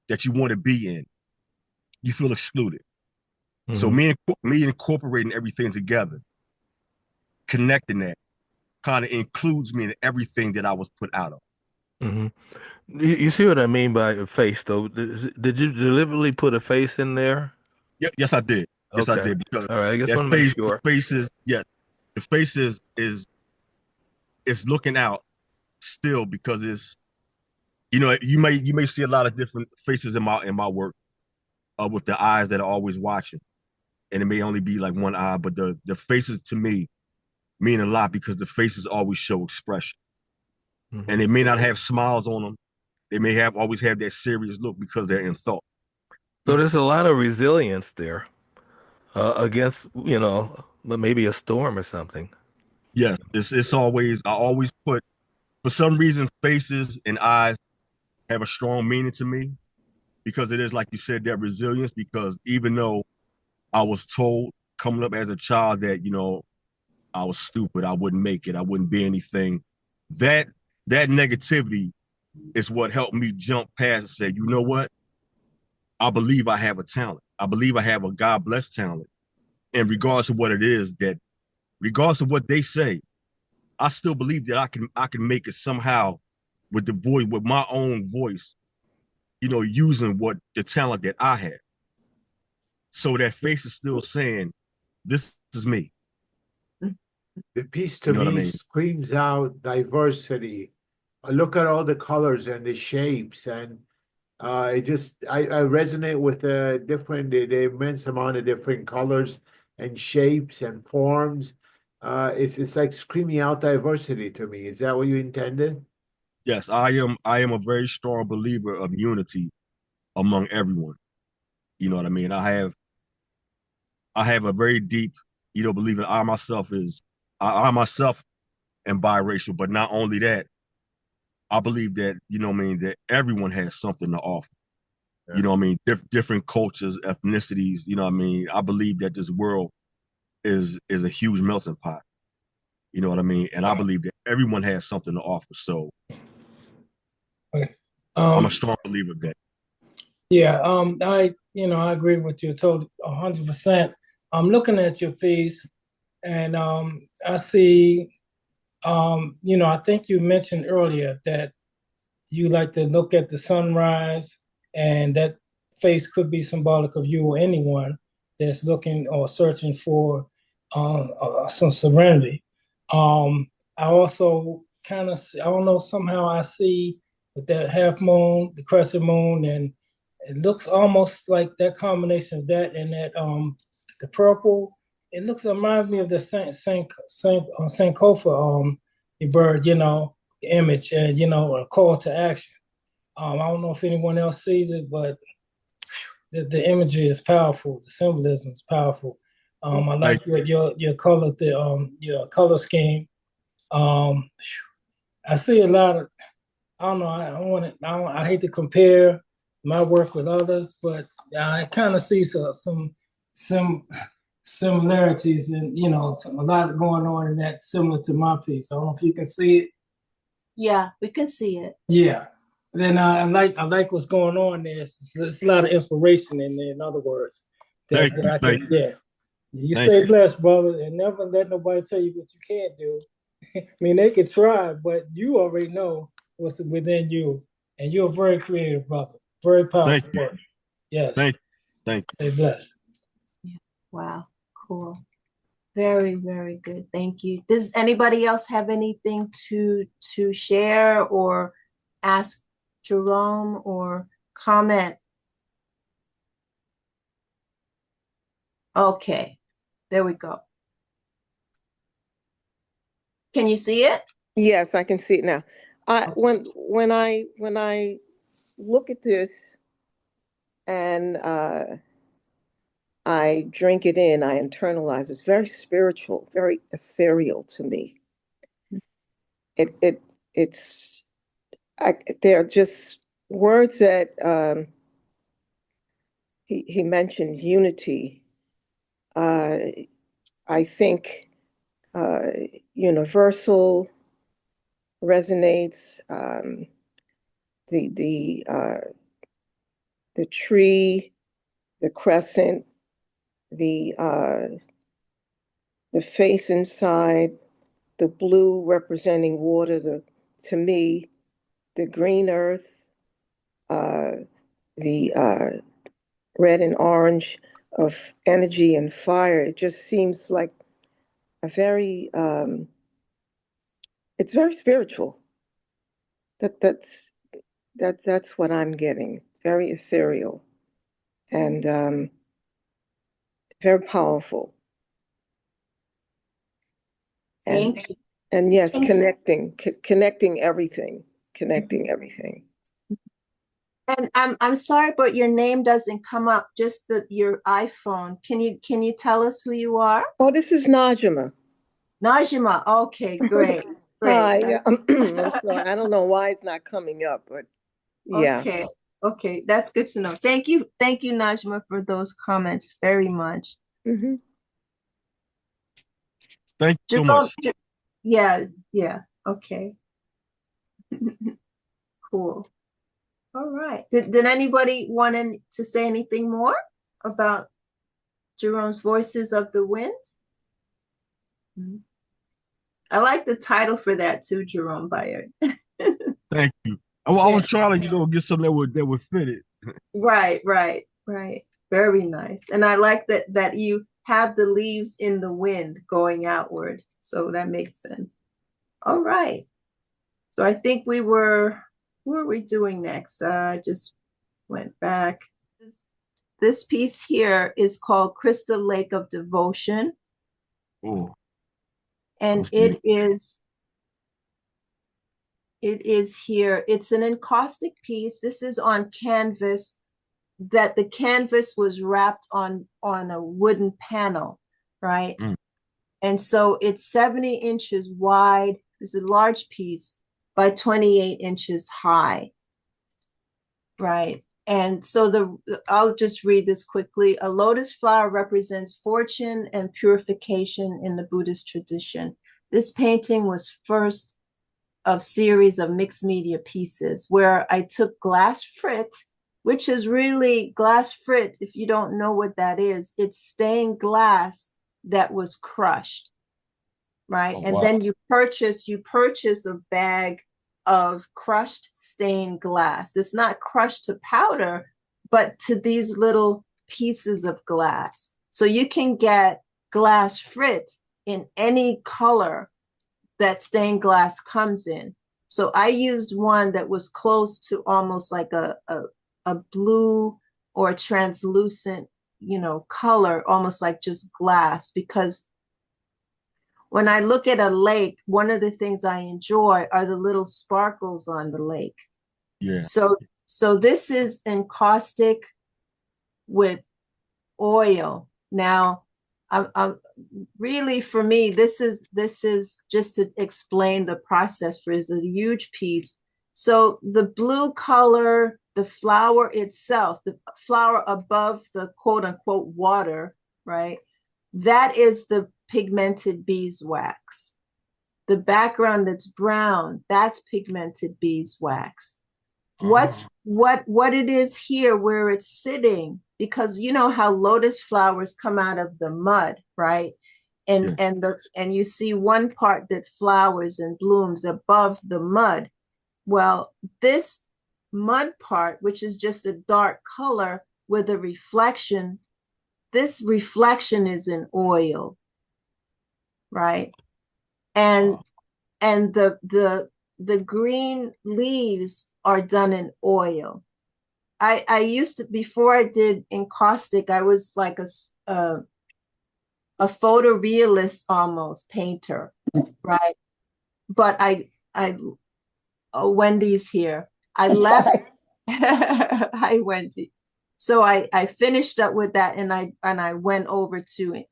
that you want to be in, you feel excluded. Mm-hmm. So me incorporating everything together, connecting that, kind of includes me in everything that I was put out of. Mm-hmm. You see what I mean by a face, though? Did you deliberately put a face in there? Yeah, yes, I did. Yes, Okay. I did. Because all right, I just that want to make face, sure. the face is, yes, the face is looking out still, because it's, you may see a lot of different faces in my work, with the eyes that are always watching, and it may only be like one eye, but the faces to me mean a lot, because the faces always show expression. Mm-hmm. And they may not have smiles on them. They may always have that serious look because they're in thought. So there's a lot of resilience there, against, maybe a storm or something. Yes, it's always, I always put, for some reason, faces and eyes have a strong meaning to me, because it is, like you said, that resilience. Because even though I was told coming up as a child that, I was stupid, I wouldn't make it, I wouldn't be anything, that negativity is what helped me jump past and say, you know what? I believe I have a talent. I believe I have a God-blessed talent. And regardless of what it is, that regardless of what they say, I still believe that I can make it somehow with the voice, with my own voice, using what the talent that I have. So that face is still saying, this is me. The piece to me screams out diversity. Look at all the colors and the shapes, and I resonate with the immense amount of different colors and shapes and forms. It's like screaming out diversity to me. Is that what you intended? Yes, I am a very strong believer of unity among everyone. You know what I mean? I have a very deep, belief in I myself am biracial, but not only that, I believe that, that everyone has something to offer. Yeah. Different cultures, ethnicities, I believe that this world is a huge melting pot. You know what I mean? And I believe that everyone has something to offer. So I'm a strong believer of that. Yeah, I agree with you totally 100%. I'm looking at your piece, and I see, I think you mentioned earlier that you like to look at the sunrise, and that face could be symbolic of you or anyone that's looking or searching for some serenity. I also kind of, I don't know, somehow I see with that half moon, the crescent moon, and it looks almost like that combination of that and that the purple. It reminds me of the Sankofa, the bird, the image, and a call to action. I don't know if anyone else sees it, but the imagery is powerful. The symbolism is powerful. I like your color, your color scheme. I see a lot of. I don't know. I hate to compare my work with others, but I kind of see some similarities, and a lot going on in that similar to my piece. I don't know if you can see it. Yeah, we can see it. Yeah. Then I like what's going on there. There's a lot of inspiration in there. In other words, Thank you. Yeah. You stay blessed, brother, and never let nobody tell you what you can't do. I mean, they could try, but you already know what's within you. And you're a very creative brother. Very Thank powerful you. work. Yes. Thank you. Thank you. Stay blessed. Wow, cool. Very, very good. Thank you. Does anybody else have anything to share or ask Jerome or comment? Okay, there we go. Can you see it? Yes, I can see it now. When I look at this and I drink it in, I internalize. It's very spiritual, very ethereal to me. It's they're just words that he mentioned unity. I think universal resonates. The tree, the crescent, the face inside, the blue representing water, to me, the green earth, the red and orange of energy and fire. It just seems like a very, it's very spiritual. That's what I'm getting. It's very ethereal and very powerful. Thank you. And yes, connecting everything. And I'm sorry, but your name doesn't come up. Just your iPhone. Can you tell us who you are? Oh, this is Najima. Najima. Okay, great. Hi. I'm sorry. I don't know why it's not coming up, but yeah. Okay, that's good to know. Thank you, Najma, for those comments very much. Mm-hmm. Thank you so much. Yeah, okay. Cool. All right. Did anybody want to say anything more about Jerome's Voices of the Wind? I like the title for that too, Jerome Bayard. Thank you. I was trying to, get something that would fit it. Right. Very nice. And I like that you have the leaves in the wind going outward. So that makes sense. All right. So I think who are we doing next? I just went back. This piece here is called Crystal Lake of Devotion. Oh. And it is here. It's an encaustic piece. This is on canvas, that the canvas was wrapped on a wooden panel, right? And so it's 70 inches wide. It's a large piece by 28 inches high, right? And so I'll just read this quickly. A lotus flower represents fortune and purification in the Buddhist tradition. This painting was first of series of mixed media pieces where I took glass frit, which is really glass frit. If you don't know what that is, it's stained glass that was crushed, right? Oh, and wow. then you purchase a bag of crushed stained glass. It's not crushed to powder, but to these little pieces of glass. So you can get glass frit in any color that stained glass comes in. So I used one that was close to almost like a blue or a translucent, color, almost like just glass, because when I look at a lake, one of the things I enjoy are the little sparkles on the lake. Yeah. So this is encaustic with oil. Now, I'm really, for me, this is just to explain the process for it's a huge piece. So the blue color, the flower itself, the flower above the quote unquote water, right? That is the pigmented beeswax. The background that's brown, that's pigmented beeswax. What it is here where it's sitting, because you know how lotus flowers come out of the mud, right? and you see one part that flowers and blooms above the mud. Well, this mud part, which is just a dark color with a reflection, this reflection is in oil, right? And the green leaves are done in oil. I used to, before I did encaustic, I was like a photorealist almost painter, right? But Wendy's here. I left. Hi, Wendy. So I finished up with that, and I went over to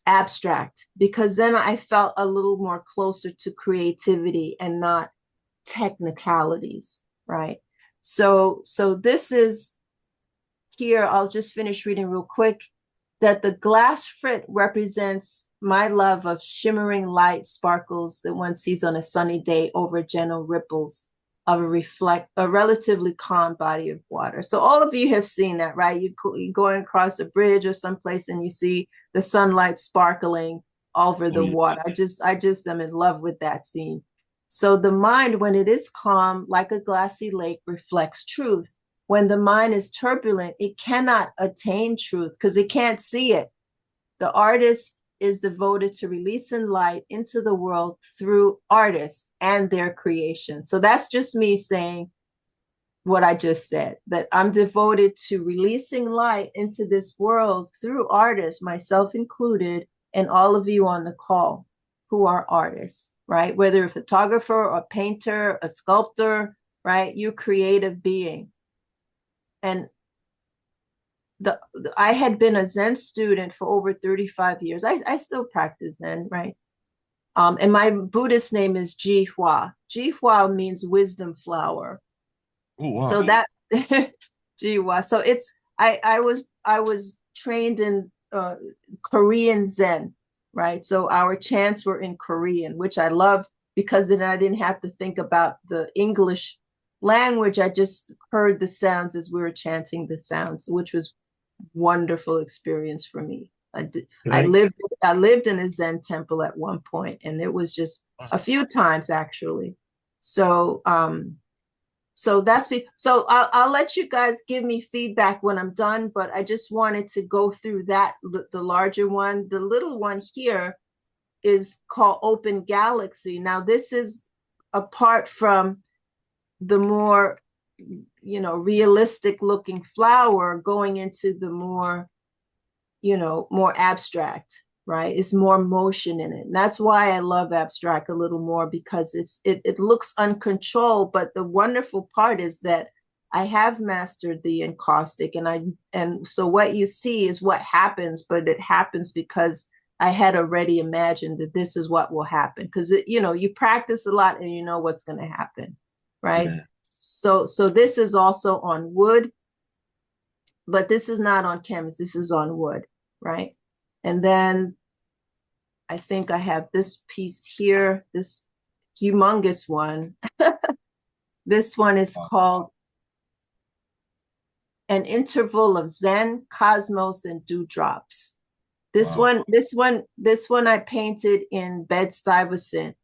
abstract, because then I felt a little more closer to creativity and not technicalities, right? So this is here. I'll just finish reading real quick. That the glass frit represents my love of shimmering light sparkles that one sees on a sunny day over gentle ripples of a relatively calm body of water. So all of you have seen that, right? You're going across a bridge or someplace and you see the sunlight sparkling over the water. I just am in love with that scene. So the mind, when it is calm, like a glassy lake, reflects truth. When the mind is turbulent, it cannot attain truth because it can't see it. The artist is devoted to releasing light into the world through artists and their creation. So that's just me saying what I just said, that I'm devoted to releasing light into this world through artists, myself included, and all of you on the call who are artists, right? Whether a photographer or painter, a sculptor, right? You're a creative being. And I had been a Zen student for over 35 years. I still practice Zen, right? And my Buddhist name is Ji Hua. Ji Hua means wisdom flower. Oh, wow. So that Ji Hua. So it's I was trained in Korean Zen, right? So our chants were in Korean, which I loved because then I didn't have to think about the English language. I just heard the sounds as we were chanting the sounds, which was wonderful experience for me. I lived in a Zen temple at one point, and it was just a few times actually. So so I'll let you guys give me feedback when I'm done, but I just wanted to go through that, the larger one. The little one here is called Open Galaxy. Now this is apart from the more, realistic looking flower, going into the more, more abstract, right? It's more motion in it. And that's why I love abstract a little more, because it looks uncontrolled. But the wonderful part is that I have mastered the encaustic, and so what you see is what happens, but it happens because I had already imagined that this is what will happen. Because you practice a lot and you know what's going to happen. Right. Yeah. So this is also on wood, but this is not on canvas. This is on wood. Right. And then I think I have this piece here, this humongous one. This one is called An Interval of Zen, Cosmos, and Dewdrops. This one I painted in Bed-Stuyvesant,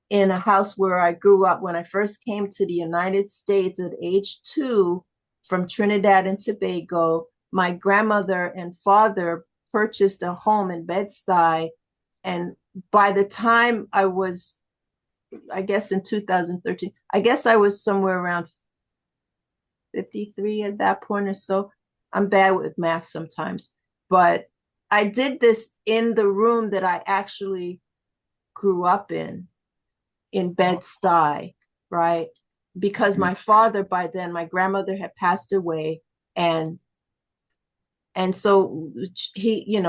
in a house where I grew up. When I first came to the United States at age 2 from Trinidad and Tobago, my grandmother and father purchased a home in Bed-Stuy. And by the time I was, I guess in 2013, I guess I was somewhere around 53 at that point or so. I'm bad with math sometimes, but I did this in the room that I actually grew up in Bed-Stuy, right? Because my father, by then, my grandmother had passed away, and so he,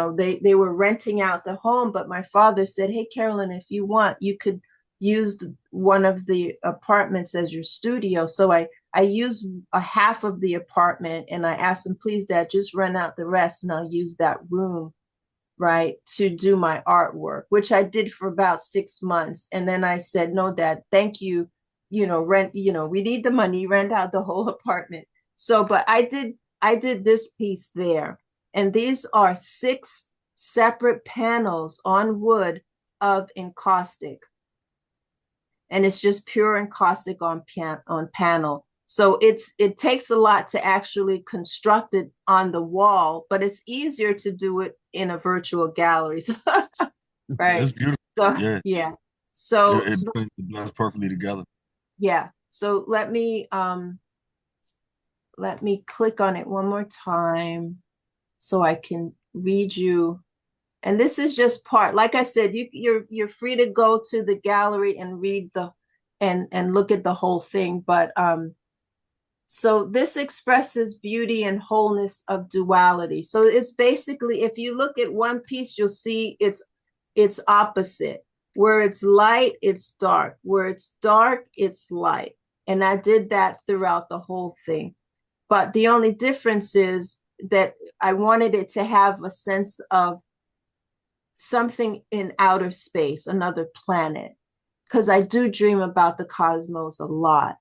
they were renting out the home, but my father said, "Hey, Carolyn, if you want, you could use one of the apartments as your studio." So I used a half of the apartment, and I asked him, "Please, Dad, just rent out the rest, and I'll use that room, right, to do my artwork," which I did for about 6 months. And then I said, "No, Dad, thank you. Rent, we need the money, rent out the whole apartment." So, but I did this piece there. And these are 6 separate panels on wood of encaustic. And it's just pure encaustic on panel. So it takes a lot to actually construct it on the wall, but it's easier to do it in a virtual gallery. Right. It's beautiful. So Yeah. yeah. So it blends perfectly together. yeah. So let me click on it one more time so I can read you. And this is just part, like I said, you're free to go to the gallery and read and look at the whole thing. But so this expresses beauty and wholeness of duality. So it's basically, if you look at one piece, you'll see it's opposite. Where it's light, it's dark. Where it's dark, it's light. And I did that throughout the whole thing. But the only difference is that I wanted it to have a sense of something in outer space, another planet, because I do dream about the cosmos a lot,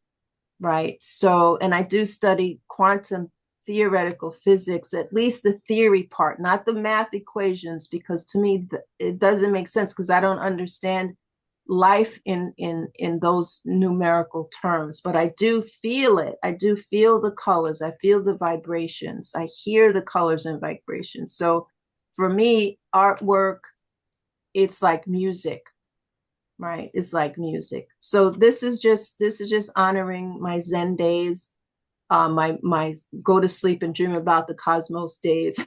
right? So, and I do study quantum theoretical physics, at least the theory part, not the math equations, because to me, it doesn't make sense because I don't understand life in those numerical terms, but I do feel it. I do feel the colors. I feel the vibrations. I hear the colors and vibrations. So for me, artwork, it's like music, right? It's like music. So this is just honoring my Zen days, my go to sleep and dream about the cosmos days,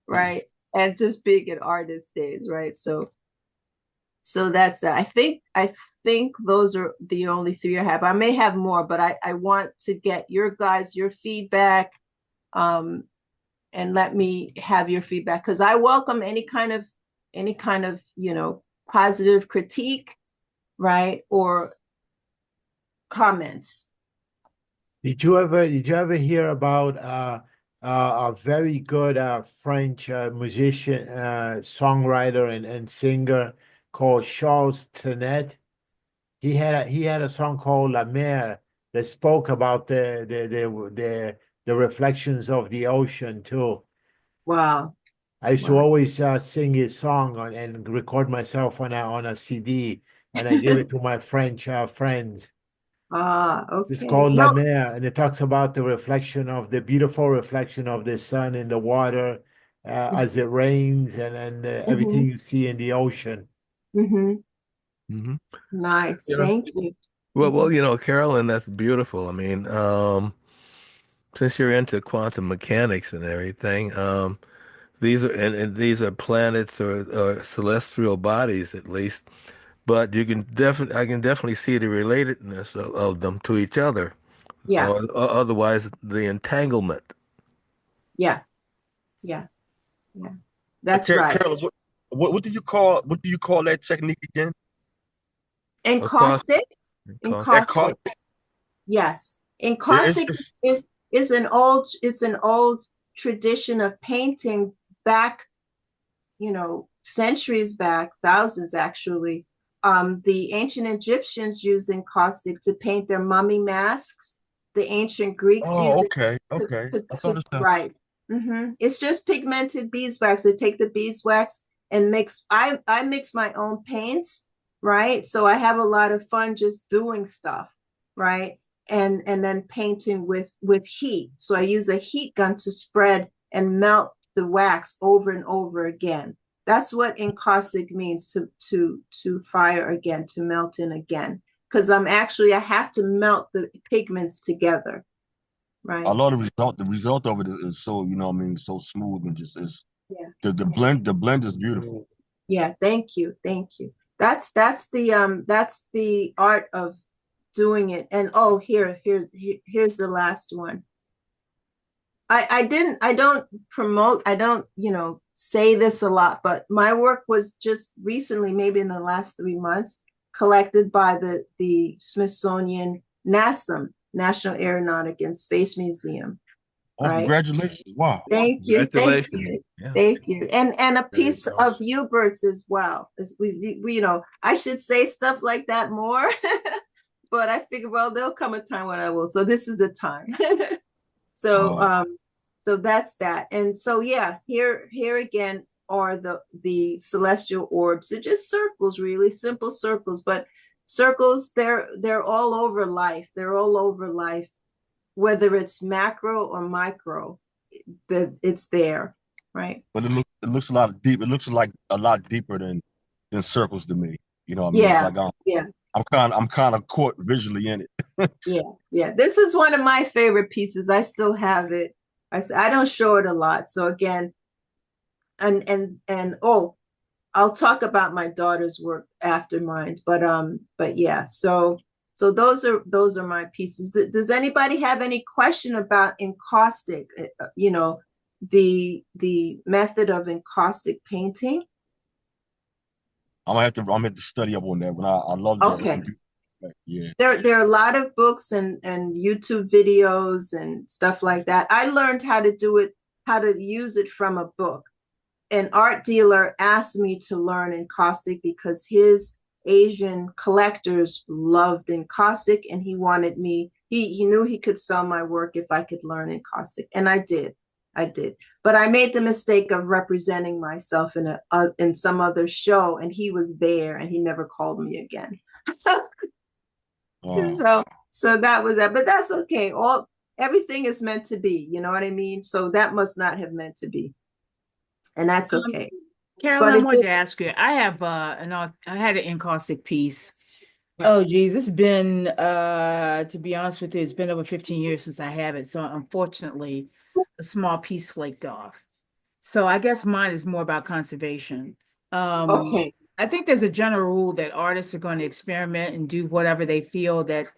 right? And just being an artist days, right? So that's that. I think those are the only three I have. I may have more, but I want to get your feedback, and let me have your feedback, because I welcome any kind of positive critique, right, or comments. Did you ever hear about a very good French musician, songwriter, and singer called Charles Trenet? He had a song called La Mer that spoke about the reflections of the ocean too. Wow. I used to always sing his song and record myself on a CD, and I give it to my French friends. Okay. It's called La Mer, and it talks about the beautiful reflection of the sun in the water as it rains, and everything you see in the ocean. Nice. Thank you. Well, Carolyn, that's beautiful. I mean, since you're into quantum mechanics and everything, these are planets or celestial bodies at least, but I can definitely see the relatedness of them to each other. Yeah. Or otherwise the entanglement. Yeah. That's right. Carolyn, what do you call that technique again? Encaustic. Yes. Encaustic is an old tradition of painting back, centuries back, thousands actually. The ancient Egyptians used encaustic to paint their mummy masks. The ancient Greeks used okay. Right. It's just pigmented beeswax. They take the beeswax and mix. I mix my own paints, right? So I have a lot of fun just doing stuff, right? And then painting with heat. So I use a heat gun to spread and melt the wax over and over again. That's what encaustic means, to fire again, to melt in again. Because I have to melt the pigments together. Right. I love the result. The result of it is so, so smooth and just is. Yeah. The blend is beautiful. Yeah. Thank you. That's the art of doing it. And here's the last one. I don't promote. I don't say this a lot, but my work was just recently, maybe in the last 3 months, collected by the Smithsonian NASM, National Aeronautic and Space Museum. Oh, right? Congratulations. Wow. Thank you. Yeah. Thank you. And a piece of Hubert's as well. As we I should say stuff like that more, but I figure, well, there'll come a time when I will. So this is the time. So that's that. And so, yeah, here again, are the celestial orbs. They're just circles, really simple circles, but circles, they're all over life. They're all over life, whether it's macro or micro, it's there, right? But it looks a lot deep. It looks like a lot deeper than circles to me. You know what I mean? It's Yeah, like yeah, I'm kind of caught visually in it. yeah. This is one of my favorite pieces. I still have it. I don't show it a lot. So again, and oh, I'll talk about my daughter's work after mine. But yeah. So those are my pieces. Does anybody have any question about encaustic? You know, the method of encaustic painting? I'm gonna have to study up on that. But I love that. Okay. Yeah. There are a lot of books and YouTube videos and stuff like that. I learned how to do it, how to use it from a book. An art dealer asked me to learn encaustic because his Asian collectors loved encaustic, and he wanted me, he knew he could sell my work if I could learn encaustic. And I did. But I made the mistake of representing myself in some other show, and he was there and he never called me again. So that was that, but that's okay. Everything is meant to be, you know what I mean? So that must not have meant to be. And that's okay. Carolyn, I wanted to ask you, I had an encaustic piece. Oh geez, it's been to be honest with you, it's been over 15 years since I have it. So unfortunately, a small piece flaked off. So I guess mine is more about conservation. Okay. I think there's a general rule that artists are going to experiment and do whatever they feel that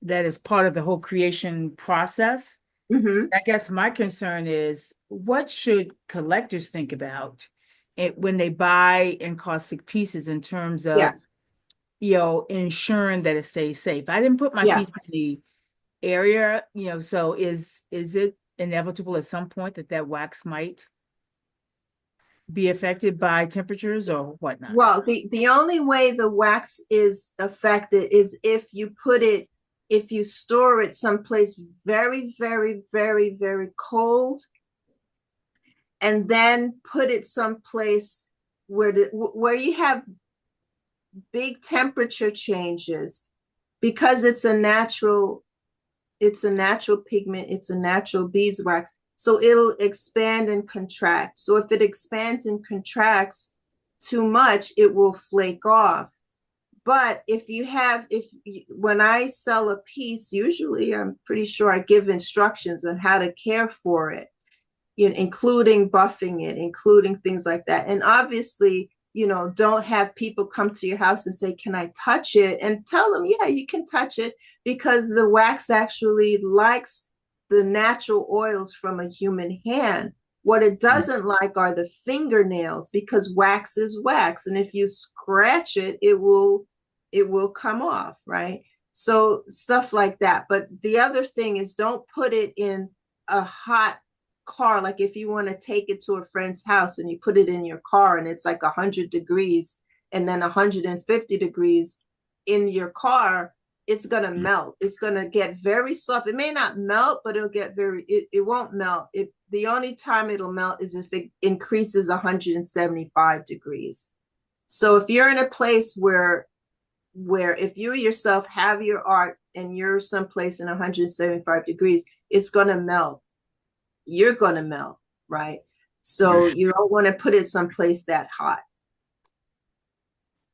is part of the whole creation process. Mm-hmm. I guess my concern is, what should collectors think about it when they buy encaustic pieces in terms of, ensuring that it stays safe? I didn't put my piece in the area, so is it inevitable at some point that wax might be affected by temperatures or whatnot? Well, the only way the wax is affected is if you store it someplace very, very, very, very cold, and then put it someplace where you have big temperature changes, because it's a natural pigment, it's a natural beeswax. So it'll expand and contract. So if it expands and contracts too much, it will flake off. But when I sell a piece, usually I'm pretty sure I give instructions on how to care for it, including buffing it, including things like that. And obviously, don't have people come to your house and say, can I touch it? And tell them, yeah, you can touch it, because the wax actually likes the natural oils from a human hand. What it doesn't like are the fingernails, because wax is wax. And if you scratch it, it will come off, right? So stuff like that. But the other thing is, don't put it in a hot car. Like if you want to take it to a friend's house and you put it in your car and it's like 100 degrees and then 150 degrees in your car, it's going to melt. It's going to get very soft. It may not melt, but it'll get it won't melt. The only time it'll melt is if it increases 175 degrees. So if you're in a place where if you yourself have your art and you're someplace in 175 degrees, it's going to melt. You're going to melt, right? So you don't want to put it someplace that hot,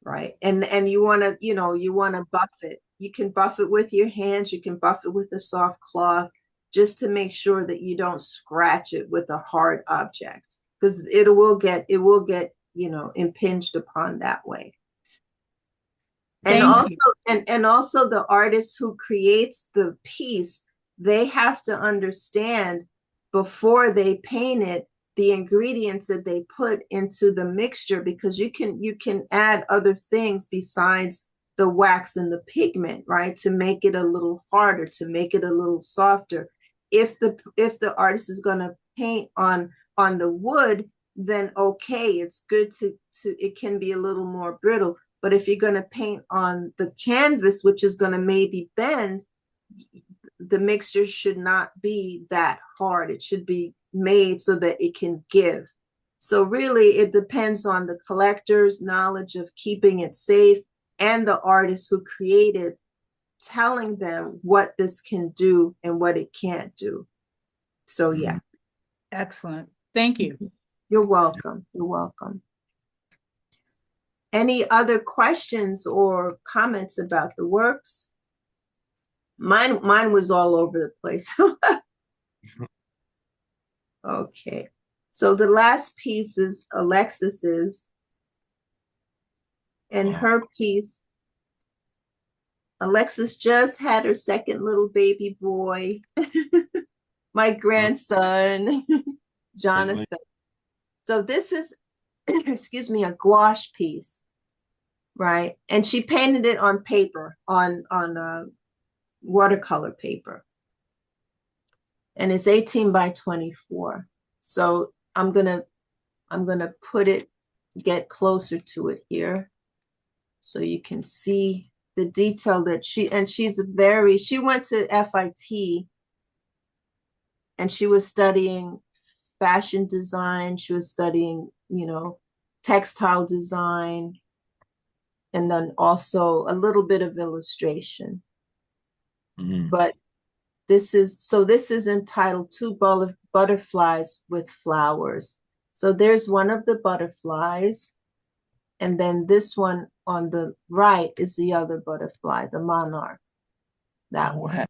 right? And you want to, you want to buff it. You can buff it with your hands. You can buff it with a soft cloth, just to make sure that you don't scratch it with a hard object, because it will get, impinged upon that way. And also the artist who creates the piece, they have to understand before they paint it the ingredients that they put into the mixture, because you can add other things besides the wax and the pigment, right, to make it a little harder, to make it a little softer. If the artist is going to paint on the wood, then okay, it's good to it can be a little more brittle. But if you're going to paint on the canvas, which is going to maybe bend, the mixture should not be that hard. It should be made so that it can give. So really, it depends on the collector's knowledge of keeping it safe and the artist who created telling them what this can do and what it can't do. So yeah. Excellent. Thank you. You're welcome. You're welcome. Any other questions or comments about the works? Mine was all over the place. Okay. So the last piece is Alexis's. And her piece, Alexis just had her second little baby boy, my grandson, Jonathan. So this is, excuse me, a gouache piece, right? And she painted it on paper, on watercolor paper. And it's 18 by 24. So I'm gonna get closer to it here so you can see the detail that she went to FIT and she was studying fashion design. She was studying, textile design, and then also a little bit of illustration. But this is entitled Two Butterflies with Flowers. So there's one of the butterflies, and then this one on the right is the other butterfly, the monarch. That one.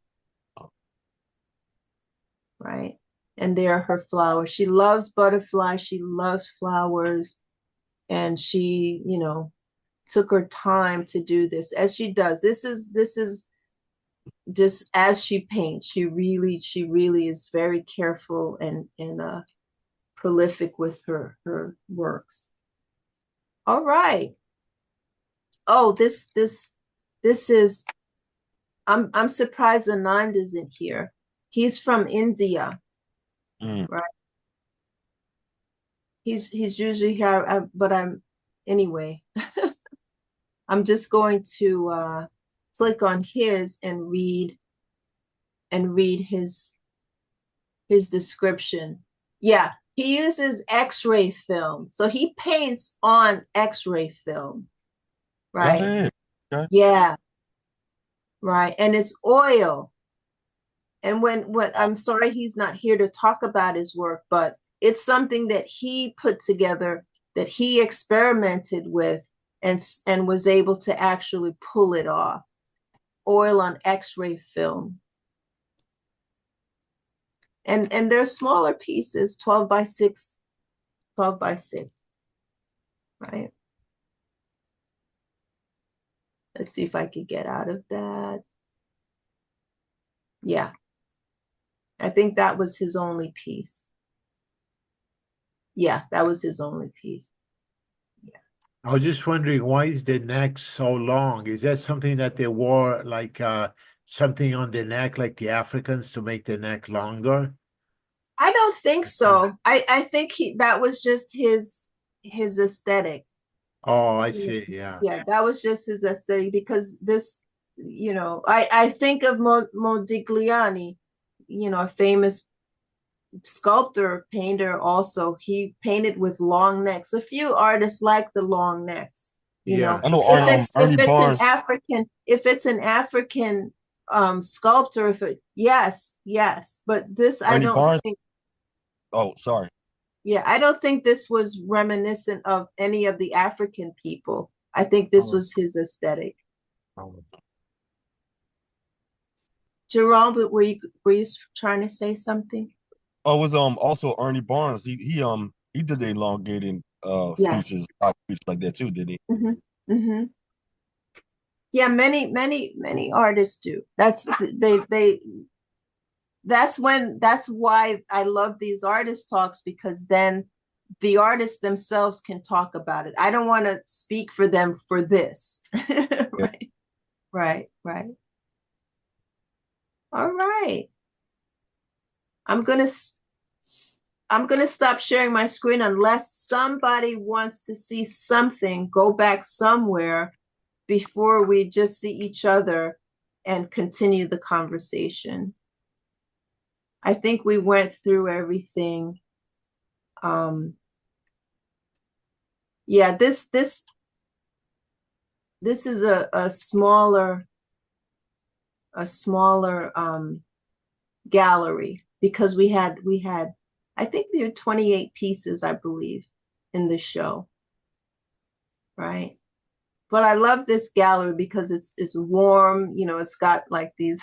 Right? And there are her flowers. She loves butterflies. She loves flowers. And she, took her time to do this, as she does. This is just as she paints. She really is very careful and prolific with her works. All right. Oh, this is, I'm surprised Anand isn't here. He's from India, right? He's usually here, but anyway. I'm just going to click on his and read his description. Yeah, he uses X-ray film. So he paints on X-ray film, right? Okay. Yeah, right. And it's oil. And when I'm sorry he's not here to talk about his work, but it's something that he put together, that he experimented with and was able to actually pull it off. Oil on X-ray film. And they're smaller pieces, 12 by 6, right? Let's see if I could get out of that. Yeah. I think that was his only piece. Yeah, that was his only piece. Yeah. I was just wondering, why is the neck so long? Is that something that they wore, like something on the neck, like the Africans, to make the neck longer? I don't think so. I think that was just his aesthetic. Oh, I see. Yeah. Yeah, that was just his aesthetic, because this, I think of Modigliani, a famous sculptor, painter also. He painted with long necks. A few artists like the long necks, Yeah. I know if it's Barnes. if it's an African sculptor, yes, but this I don't Barnes. think. Oh, sorry. Yeah, I don't think this was reminiscent of any of the African people. I think this was his aesthetic. Jerome, were you trying to say something? Oh, it was also Ernie Barnes. He did the elongating features like that too, didn't he? Yeah, many artists do. That's why I love these artist talks, because then the artists themselves can talk about it. I don't want to speak for them for this. Right. All right. I'm gonna stop sharing my screen unless somebody wants to see something. Go back somewhere before we just see each other and continue the conversation. I think we went through everything. yeah, this is a smaller gallery, because we had I think there are 28 pieces, I believe, in the show, right? But I love this gallery because it's warm, you know, it's got like these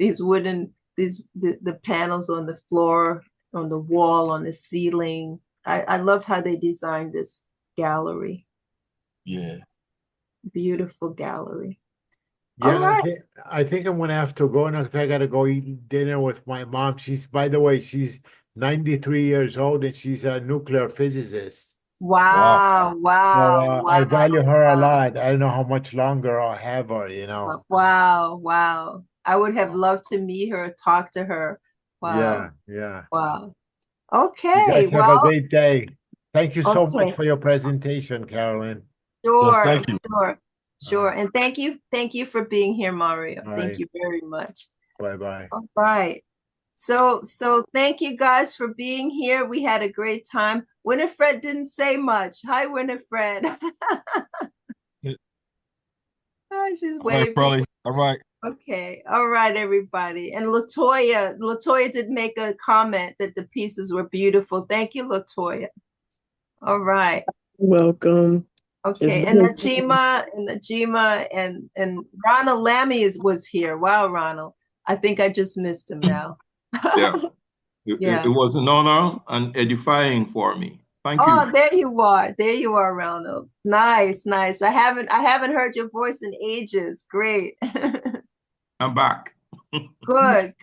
these wooden the panels on the floor, on the wall, on the ceiling. I love how they designed this gallery. Yeah. Beautiful gallery. Yeah, All right. I think I'm gonna have to go now because I gotta go eat dinner with my mom. By the way, she's 93 years old and she's a nuclear physicist. Wow, wow, So I value her a wow. lot. I don't know how much longer I'll have her, you know. Wow, wow. I would have loved to meet her, talk to her. Wow. Yeah. Wow. You Okay, guys have a well, great day. Thank you so much okay. for your presentation, Carolyn. Yes, Sure, thank you. sure. And thank you for being here, Mario. All Thank right. you very much. Bye-bye. All right. So thank you guys for being here. We had a great time. Winifred didn't say much. Hi, Winifred. Oh, she's All right, waving. Pearly. All right. Okay. All right, everybody. And Latoya did make a comment that the pieces were beautiful. Thank you, Latoya. All right. Welcome. Okay. And Najima and Ronald Lammy was here. Wow, Ronald. I think I just missed him now. Yeah. Yeah. It was an honor and edifying for me. Thank you. Oh, there you are. There you are, Ronald. Nice, nice. I haven't heard your voice in ages. Great. I'm back. Good.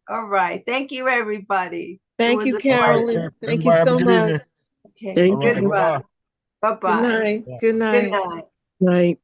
All right. Thank you, everybody. Thank you, Carolyn. Thank you so much. Okay. Thank you. Goodbye. Bye-bye. Good night. Good Good night. night. Night.